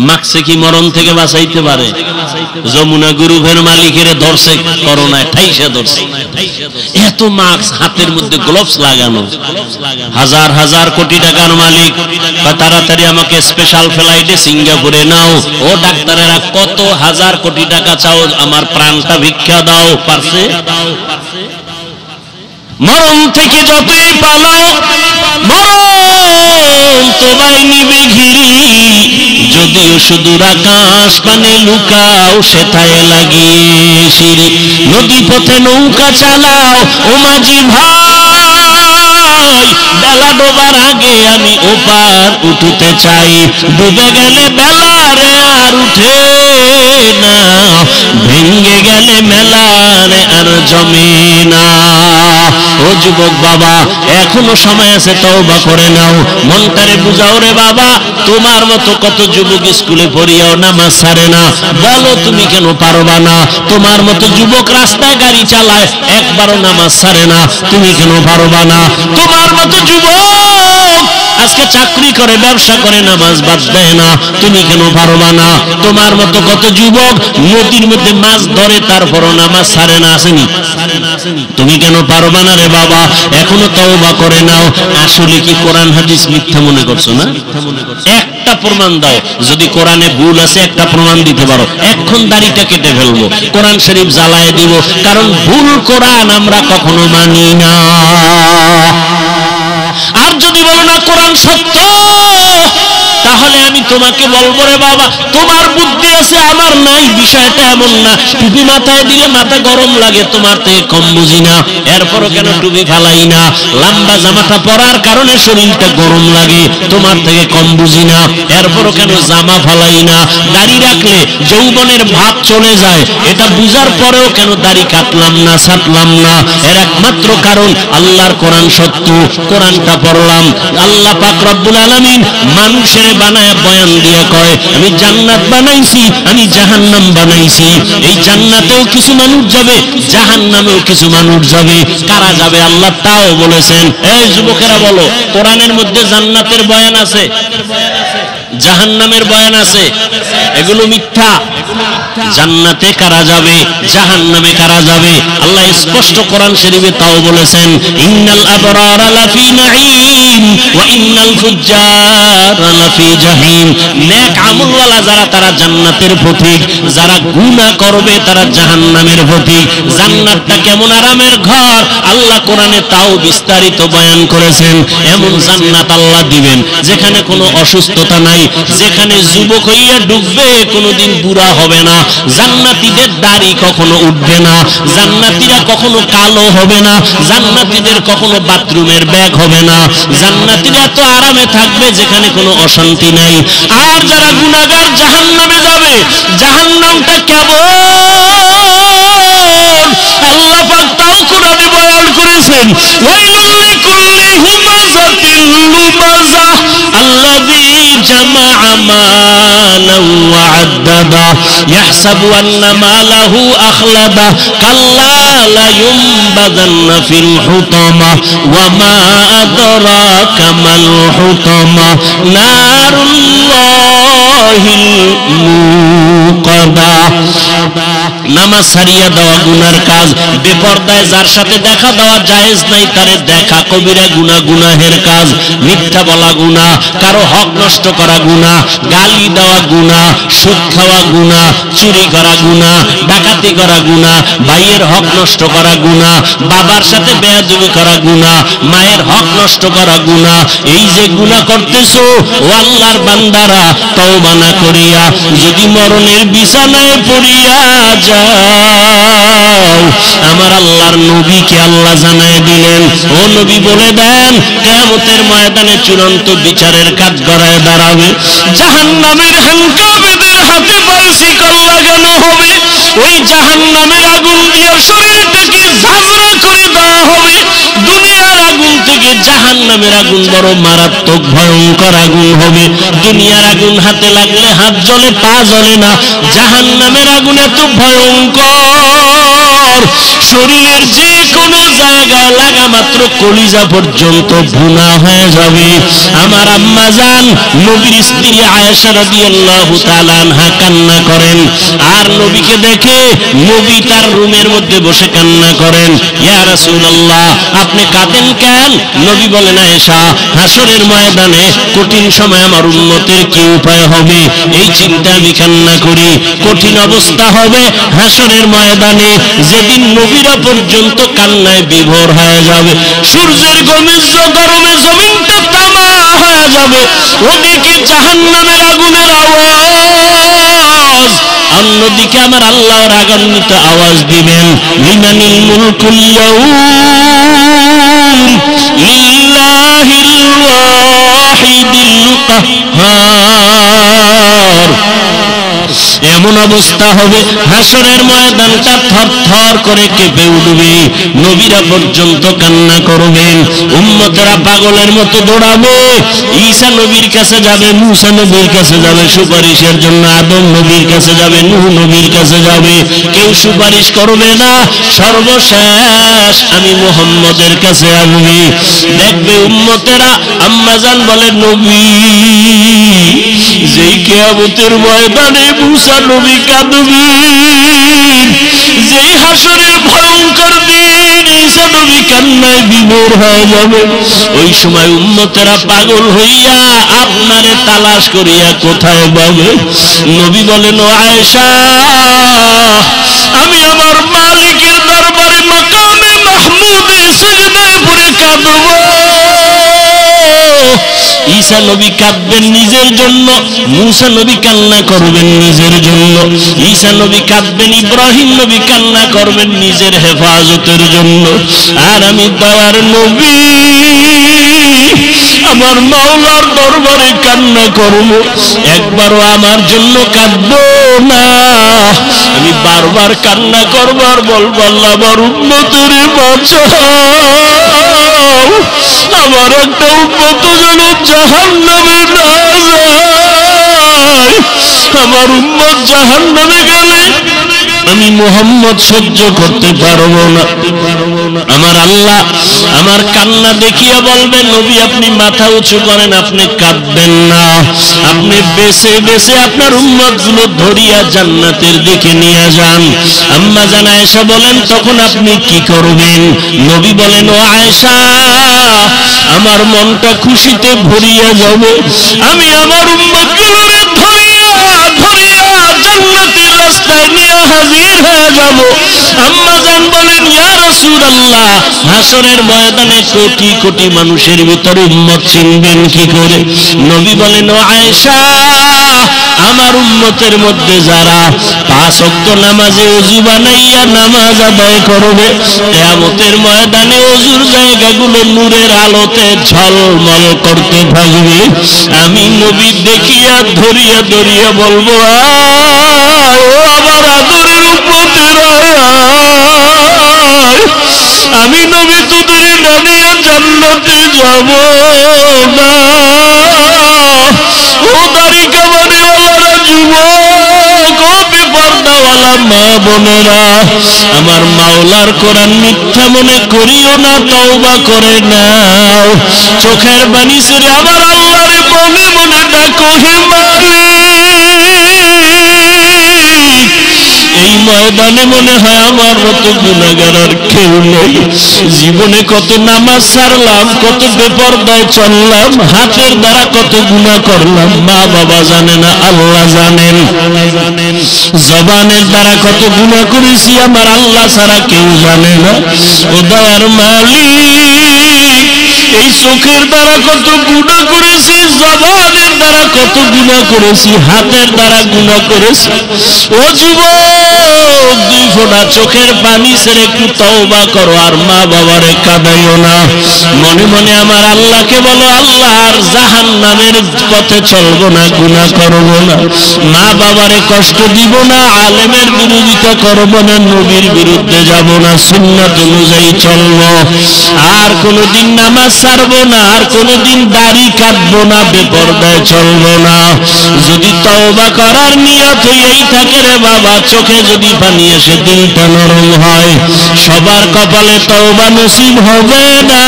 মাস্কে কি মরণ থেকে বাঁচাইতে পারে? যমুনা গ্রুপের মালিকের ধরছে করোনায়, ঠাইসা ধরছে। এত মাস্ক, হাতের মধ্যে গ্লোভস লাগানো, হাজার হাজার কোটি টাকার মালিক। তাড়াতাড়ি আমাকে স্পেশাল ফ্লাইটে সিঙ্গাপুরে নাও। ও ডাক্তারেরা কত হাজার কোটি টাকা চাও, আমার প্রাণটা ভিক্ষা দাও। পারছে? মরণ থেকে যতই পালাও, মরণ তোমায় নিবে ঘিরি। যদিও সুদূর আকাশ পানে লুকাও, সেটায় লাগিয়ে সিঁড়ি। নদী পথে নৌকা চালাও ও মাঝি ভাই, বেলা ডোবার আগে আমি ওপার উঠতে চাই। ডুবে গেলে বেলা রে আর উঠে না, ভেঙে গেলে মেলা রে আর জমে না। ও যুবক বাবা, এখনো সময় আছে, তওবা করে নাও, মনটারে বুঝাও রে বাবা। তোমার মতো কত যুবক স্কুলে পড়িয়াও নামাজ ছাড়ে না, বলো তুমি কেন পারবা না? তোমার মতো যুবক রাস্তায় গাড়ি চালায়, একবারও নামাজ ছাড়ে না, তুমি কেন পারবা না? তোমার মতো যুবক আজকে চাকরি করে, ব্যবসা করে, নামাজ বাদ দেয় না, তুমি কেন পারবা না? তোমার মতো কত যুবক নদীর মধ্যে মাছ ধরে, তারপরও নামাজ ছাড়ে না, আসেনি? তুমি কেন পারবা না রে বাবা? এখনো তওবা করে নাও। আসলে কি কোরআন হাদিস মিথ্যা মনে করছো না? একটা প্রমাণ দাও, যদি কোরআনে ভুল আছে একটা প্রমাণ দিতে পারো, এখন দাড়িটা কেটে ফেলবো, কোরআন শরীফ জ্বালায় দিব, কারণ ভুল কোরআন আমরা কখনো মানি না। আর যদি বলো না কোরআন সত্য, তাহলে আমি তোমাকে বলবো রে বাবা, তোমার বুদ্ধি আছে আমার নাই, বিষয়টা এমন না। টুপি মাথায় দিলে মাথা গরম লাগে, তোমার থেকে কম বুঝি না, এরপরও কেন টুপি ফালাই না? লম্বা জামাটা পরার কারণে শরীরটা গরম লাগে, তোমার থেকে কম বুঝি না, এরপরও কেন জামা ফালাই না? দাড়ি রাখলে যৌবনের ভাব চলে যায়, এটা বুঝার পরেও কেন দাড়ি কাটলাম না, ছাটলাম না? এর একমাত্র কারণ আল্লাহর কোরআন সত্য, কোরআনটা পড়লাম। আল্লাহ পাক রব্বুল আলামিন মানুষের বানায় বয়ান দিয়ে কয়, আমি জান্নাত বানাইছি, আমি জাহান্নাম বানাইছি। এই জান্নাতেও কিছু মানুষ যাবে, জাহান্নামেও কিছু মানুষ যাবে। কারা যাবে আল্লাহ তাও বলেছেন। এই যুবকেরা বলো, কোরআনের মধ্যে জান্নাতের বয়ান আছে, জাহান্নামের বয়ান আছে, এগুলো মিথ্যা। জান্নাতে কারা যাবে, জাহান্নামে কারা যাবে, আল্লাহ স্পষ্ট কোরআন শরীফে তাও বলেছেন, ইন্নাল আবরারা লাফি নাঈম ওয়া ইন্নাল ফুজ্জারা লাফি জাহিম। নেক আমলওয়ালা যারা, তারা জান্নাতের পথিক, যারা গুনাহ করবে তারা জাহান্নামের পথিক। জান্নাতটা কেমন আরামের ঘর, আল্লাহ কোরআনে তাও বিস্তারিত বয়ান করেছেন। এমন জান্নাত আল্লাহ দিবেন যেখানে কোনো অসুস্থতা নাই, যেখানে যুবক হইয়া ডুববে কোনোদিন বুড়া হবে না, জান্নাতীদের দাড়ি কখনো উঠবে না, জান্নাতীরা কখনো কালো হবে না, জান্নাতীদের কখনো বাথরুমের ব্যাগ হবে না, জান্নাতীরা এত আরামে থাকবে যেখানে কোনো অশান্তি নাই। আর যারা গুনাহগার জাহান্নামে যাবে, জাহান্নামটা কেমন আল্লাহ পাক তাও কোরআনে বয়ান করেছেন, ওয়াইলুল লিকুল্লি হুমাযাতিল লুমাযা আল্লাযী জামা'a মালান ওয়া আদ্দাদা ইয়াহসাবু আন্না মালাহু আখলাদা কাল্লা লা ইউনবাযান্না ফিল হুতামা ওয়া মা আদরাকা মাল হুতামা নারুল্লাহিল মুকাদা। নামাজ ছাড়িয়া দেওয়া গুনার কাজ, বেপরদায় যার সাথে দেখা দেওয়া জায়েজ নাই তারে দেখা কবিরা গুনাহ, গুনাহের কাজ। মিথ্যা বলা গুনাহ, কারো হক নষ্ট করা গুনাহ, গালি দেওয়া গুনাহ, সুদ খাওয়া গুনাহ, চুরি করা গুনাহ, ডাকাতি করা গুনাহ, ভাইয়ের হক নষ্ট করা গুনাহ, বাবার সাথে বেয়াদবি করা গুনাহ, মায়ের হক নষ্ট করা গুনাহ। এই যে গুনাহ করতেছো ও আল্লাহর বান্দারা, তওবা না করিয়া যদি মরণের বিছানায় পড়িয়া যাও, আমার আল্লাহর নবীকে আল্লাহ জানায় দিলেন, ও নবী বলে দেন, কিয়ামতের ময়দানে চূড়ান্ত বিচারের কাজ গড়ায় দাঁড়াবে, জাহান্নামের হাঙ্কাবিদের হাতে পায়ে শিকল লাগানো হবে, ওই জাহান্নামের আগুন দিয়ে শরীরটাকে ঝাঁঝরা করে দেওয়া হবে। দুনিয়ার আগুন থেকে জাহান্নামের আগুন বড় মারাত্মক ভয়ঙ্কর আগুন হবে। দুনিয়ার আগুন হাতে লাগলে হাত জ্বলে, পা জ্বলে না, জাহান্নামের আগুন এত ভয়ঙ্কর, শরীরের যে কোনো জায়গায় লাগা মাত্র কলিজা পর্যন্ত ভুনা হয়ে যাবে। আমার আম্মা জান নবীর স্ত্রী আয়েশা রাদিয়াল্লাহু তাআলা আনহা কান্না করেন, আর নবীকে দেখে নবী তার রুমের মধ্যে বসে কান্না করেন, ইয়া রাসূলুল্লাহ আপনি কাঁদেন কেন? নবী বলেন, আয়েশা হাসরের ময়দানে কঠিন সময় আমার উম্মতের কি উপায় হবে, এই চিন্তা আমি কান্না করি। কঠিন অবস্থা হবে হাসরের ময়দানে, যেদিন নবীরা পর্যন্ত কান্নায় বিভোর হয়ে যাবে, সূর্যের গরমে জমিনটা তামা হয়ে যাবে, ওদিকে জাহান্নামের আগুনের আওয়াজ, অন্যদিকে আমার আল্লাহ রাগান্বিত আওয়াজ দিবেন, লিমানিল মুলকুল ইয়াউম লিল্লাহিল ওয়াহিদিল কাহ্হার। এমন অবস্থা হবে হাসরের ময়দানটা থরথর করে কেঁপে উঠবে, নবীরা পর্যন্ত কান্না করবেন, উম্মতেরা পাগলের মতো দৌড়াবে। ঈসা নবীর কাছে যাবে, মুসা নবীর কাছে যাবে সুপারিশের জন্য, আদম নবীর কাছে যাবে, নূহ নবীর কাছে যাবে, কেউ সুপারিশ করবে না। সর্বশেষ আমি মুহাম্মদের কাছে আসবে, দেখবে উম্মতেরা আম্মাজান বলে নবী যেই কিয়ামতের ময়দানে মুসা নবী কাঁদবেন, যেই হাসরের ভয়ঙ্কর দিন ঈসা নবী কান্নায় বিভোর হয়ে যাবে, ওই সময় উম্মতেরা পাগল হইয়া আপনারে তালাশ করিয়া কোথায় পাবে? নবী বলেন ও আয়েশা, আমি আমার মালিকের দরবারে মাকামে মাহমুদে সিজদায় পড়ে কাঁদব। ঈসা নবী কাঁদবেন নিজের জন্য, মুসা নবী কান্না করবেন নিজের জন্য, ঈসা নবী কাঁদবেন, ইব্রাহিম নবী কান্না করবেন নিজের হেফাজতের জন্য। আর আমি দয়ার নবী আমার মাওলার দরবারে কান্না করব, একবারও আমার জন্য কাঁদবো না। আমি বারবার কান্না করব আর বলবো আল্লাহ আমার উম্মতের বাঁচাও, আমার একটা উম্মত যেন জাহান্নামে না যায়, আমার উম্মত জাহান্নামে গেলে আমি মুহাম্মদ সহ্য করতে পারবো না। আমার আল্লাহ আমার কান্না দেখিয়া বলবেন নবী আপনি মাথা উঁচু করেন, আপনি কাঁদবেন না, আপনি বেছে বেছে আপনার উম্মতগুলো ধরিয়া জান্নাতের দিকে নিয়ে যান। আম্মা জান আয়েশা বলেন তখন আপনি কি করবেন? নবী বলেন ও আয়েশা আমার মনটা খুশিতে ভরিয়া যাবে, আমি আমার উম্মতগুলোরে ধরিয়া ধরিয়া জান্নাতের রাস্তায় নিয়ে হাজির হয়ে যাব। আম্মা জান বলেন ইয়া রাসূলুল্লাহ হাসরের ময়দানে কোটি কোটি মানুষের ভিতরে উম্মত চিনবেন কি করে? নবী বলেন ও আয়েশা আমার উম্মতের মধ্যে যারা 5 ওয়াক্ত নামাজে ওযু বানাইয়া নামাজ আদায় করবে, কিয়ামতের ময়দানে ওযুর জায়গাগুলো নূরের আলোতে ঝলমল করতে থাকবে। আমি নবী দেখিয়া ধরিয়া ধরিয়া বলবো আয় ও আমার আদরের উম্মতেরা, আমি নবী তোদের নামিয়ে জান্নাতে যাব না। ও দাড়ি কামানেওয়ালারা, যুবক, ও বেপরদাওয়ালা মা বোনেরা, আমার মাওলার কোরআন মিথ্যা মনে করিও না, তওবা করে নাও। চোখের পানি ছেড়ে আমার আল্লাহরে মনে মনে ডাকো, হে মালিক। এই ময়দানে মনে হয় আমার মতো গুনাহগার আর কেউ নেই। জীবনে কত নামাজ ছাড়লাম, কত বেপরদায় চললাম, হাতের দ্বারা কত গুনাহ করলাম, মা বাবা জানে না, আল্লাহ জানেন। জবানের দ্বারা কত গুনাহ করেছি, আমার আল্লাহ ছাড়া কেউ জানে না। ও দয়ার মালিক, এই চোখের দ্বারা কত গুনাহ করেছি, জবানের দ্বারা কত গুনাহ করেছি, হাতের দ্বারা গুনাহ করেছি। ও যুবক, 2 ফোঁটা চোখের পানি ছেড়ে একটু তওবা করো, আর মা বাবারে কাঁদাইও না। মনে মনে আমার আল্লাহকে বলো আল্লাহ আর জাহান্নামের পথে চলবো না, গুনাহ করব না, মা বাবারে কষ্ট দিব না, আলেমের বিরোধিতা করব না, নবীর বিরুদ্ধে যাব না, সুন্নাত অনুযায়ী চলবো, আর কোনোদিন নামাজ ছাড়বো না, আর কোনোদিন দাড়ি কাটবো না, বেপরদায় চলবো না। যদি তওবা করার নিয়ত হইয়াই থাকে রে বাবা, চোখে যদি পানি এসে দিলটা নরম হয়, সবার কপালে তওবা নসিব হবে না।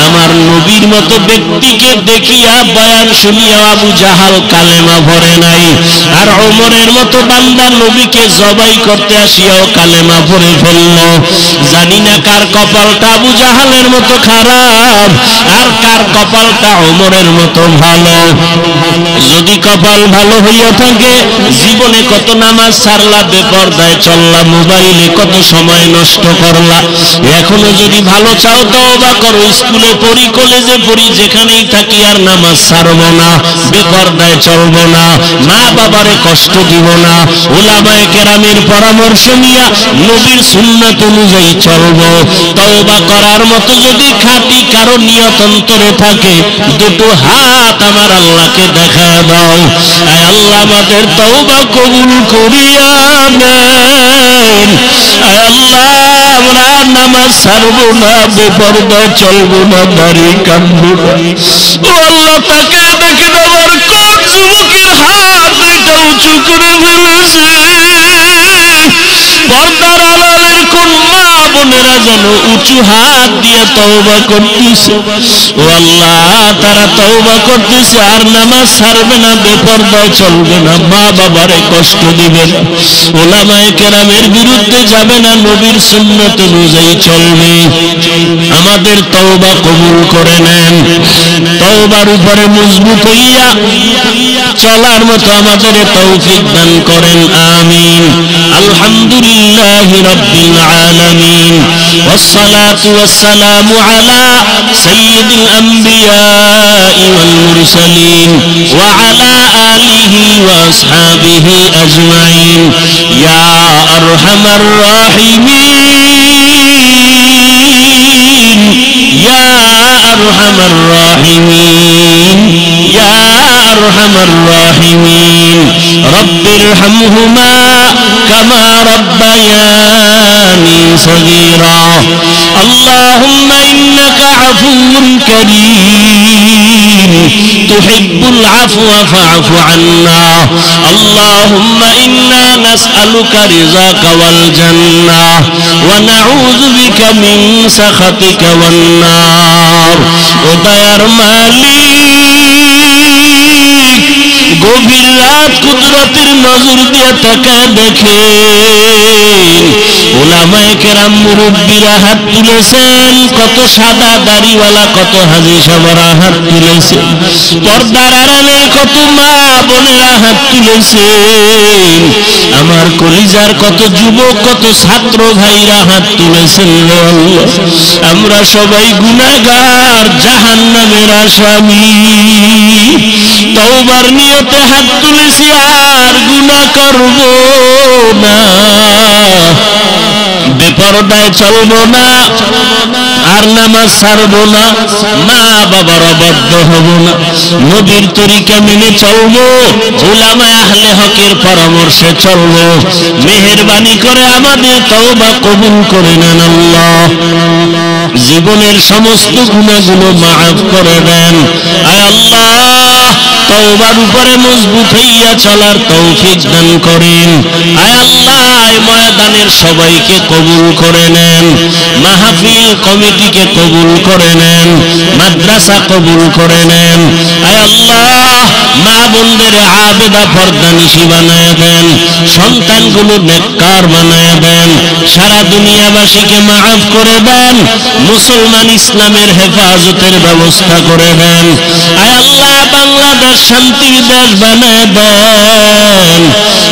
আমার নবীর মতো ব্যক্তিকে দেখিয়া বয়ান শুনিয়া আবু জাহাল কালেমা ভরে নাই, আর ওমরের মতো বান্দা নবীকে জবাই করতে আসিয়াও কালেমা ভরে ফেলল। জানি না কার কপালটা আবু জাহালের মতো খারাপ, আর কার কপালটা ওমরের মতো ভালো। যদি কপাল ভালো হইয়া থাকে, জীবনে কত নামাজ ছাড়লা, বেপরদায় চললা, মোবাইলে কত সময় নষ্ট করলা, এখনো যদি ভালো চাও তওবা করো, স্কুলে স্কুলে পড়ি, কলেজে পড়ি, যেখানেই থাকি আর নামাজ ছাড়বো না, বেপরদায় চলবো না, মা বাবারে কষ্ট দিব না, উলামায়ে কেরামের পরামর্শ নিয়া নবীর সুন্নাত অনুযায়ী চলবো। তওবা করার মতো যদি খাঁটি কারো নিয়ত অন্তরে থাকে, দুটো হাত আমার আল্লাহকে দেখা দাও। আয় আল্লাহ আমাদের তওবা কবুল করিয়া নেন। আয় আল্লাহ আমরা নামাজ ছাড়বো না, বেপরদায় চলবো না, দাড়ি কাটবো না। ও আল্লাহ তাকে দেখে আমার কোন যুবকের হাত এটা উঁচু করে ফেলেছে, পর্দার আড়ালের কোন মা বোনেরা যেন উঁচু হাত দিয়ে তওবা করতেছে। ও আল্লাহ তারা তওবা করতেছে আর নামাজ ছাড়বে না, বেপরদায় চলবে না, মা বাবারে কষ্ট দিবে না, উলামায়ে কেরামের বিরুদ্ধে যাবে না, নবীর সুন্নাত অনুযায়ী চলবে। আমাদের তওবা কবুল করে নেন। তওবার উপরে মজবুত হইয়া চলার মতো আমাদের তৌফিক দান করেন, আমিন। আলহামদুলিল্লাহি রাব্বিল আলামিন, ওয়াসসালাতু ওয়াসসালামু আলা সাইয়্যিদিল আমবিয়াই ওয়াল মুরসালিন ওয়া আলা আলিহি ওয়া আসহাবিহি আজমাইন। ইয়া আরহামার রাহিমিন, ইয়া আরহামার রাহিমিন, ইয়া আরহামার রাহিমিন। রব্বিরহামহুমা কামা রব্বায়ানি সগীরা। আল্লাহুম্মা ইন্নাকা আফুউন কারীম তুহিব্বুল আফওয়া ফা'ফু আন্না। আল্লাহুম্মা ইন্না নাসআলুকা রিযাকা ওয়াল জান্নাহ ওয়া নাউযু বিকা মিন সাখাতিকা ওয়ান নার। ও দয়ার মালিক, গভীর রাত কুদরতের নজর দিয়ে তাকায় দেখেন, উলামায়ে কেরাম মুরব্বিরা হাত তুলেছেন, কত সাদা দাড়িওয়ালা, কত হাজী সাহেবরা হাত তুলেছেন, পর্দার আড়ালের কত মা বোনেরা হাত তুলেছেন, আমার কলিজার কত যুবক, কত ছাত্র ভাইরা হাত তুলেছেন। আমরা সবাই গুনাহগার, জাহান্নামের আসামি। তওবার নিয়তে হাত তুলেছি, আর গুনাহ করব না, বেপরদায় চলবো না, আর নামাজ ছাড়বো না, মা বাবার অবাধ্য হব না, নবীর তরিকা মেনে চলবো, উলামায়ে আহলে হকের পরামর্শে চলবো। মেহেরবানি করে আমাদের তওবা কবুল করে নেন আল্লাহ। জীবনের সমস্ত গুনাহগুলো মাফ করে দেন। আয় আল্লাহ তওবার উপরে মজবুত হইয়া চলার তৌফিক দান করেন। আয় আল্লাহ এই ময়দানের সবাইকে কবুল করে নেন, মাহফিল কমিটিকে কবুল করে নেন, মাদ্রাসা কবুল করে নেন। আয় আল্লাহ মা বোনদের আবেদা পর্দানিশী বানায় দেন, সন্তানগুলো নেককার বানায় দেন, সারা দুনিয়াবাসীকে মাফ করে দেন, মুসলমান ইসলামের হেফাজতের ব্যবস্থা করে দেন। আয় আল্লাহ বাংলাদেশ শান্তির দেশ বানায় দেন।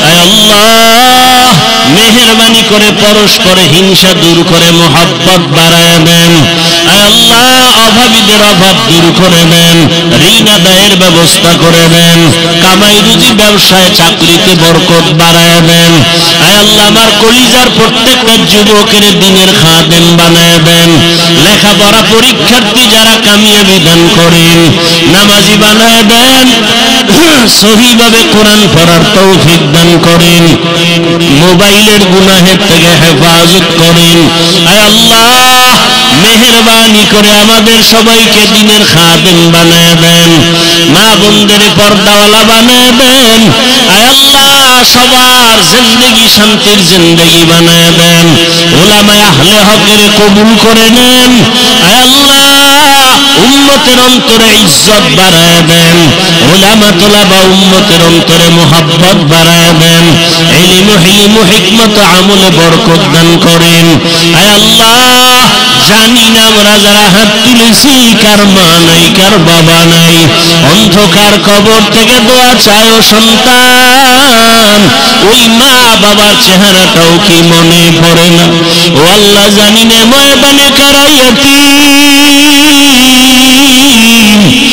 আয় আল্লাহ মেহেরবানি করে পরস্পরে হিংসা দূর করে মহব্বত বাড়ায় দেন। আয় আল্লাহ অভাবীদের অভাব দূর করে দেন, ঋণ আদায়ের ব্যবস্থা করে দেন, কামাই রুজি ব্যবসায় চাকরিতে বরকত বাড়ায় দেন। আয় আল্লাহ আমার কলিজার প্রত্যেকটা যুবকের দিনের খাদেম বানায় দেন, লেখাপড়া পরীক্ষার্থী যারা কামিয়াবি দান করেন, নামাজি বানায় দেন, সহিভাবে কোরআন পড়ার তৌফিক দান করেন, মোবাইলের গুনাহের থেকে হেফাজত করেন। আয় আল্লাহ মেহেরবানি করে আমাদের সবাইকে দিনের খাদেম বানায় দেন, মা বোনদের পর্দাওয়ালা বানায় দেন। আয় আল্লাহ সবার জিন্দেগি শান্তির জিন্দেগি বানায় দেন, উলামায়ে আহলে হকের কবুল করে নেন। আয় আল্লাহ উম্মতের অন্তরে ইজ্জত বাড়ায় দেন, উলামা তোলাবা উম্মতের অন্তরে মুহাব্বত বাড়ায় দেন, ইলম হিলম হিকমত আমলে বরকত দান করেন। আয় আল্লাহ জানি না আমরা যারা হাত তুলেছি কার মা নাই, কার বাবা নাই, অন্ধকার কবর থেকে দোয়া চায় সন্তান, ওই মা বাবার চেহারাটাও কি মনে পড়ে না? ও আল্লাহ জানি না ময়দানে কারা ইয়াতীম,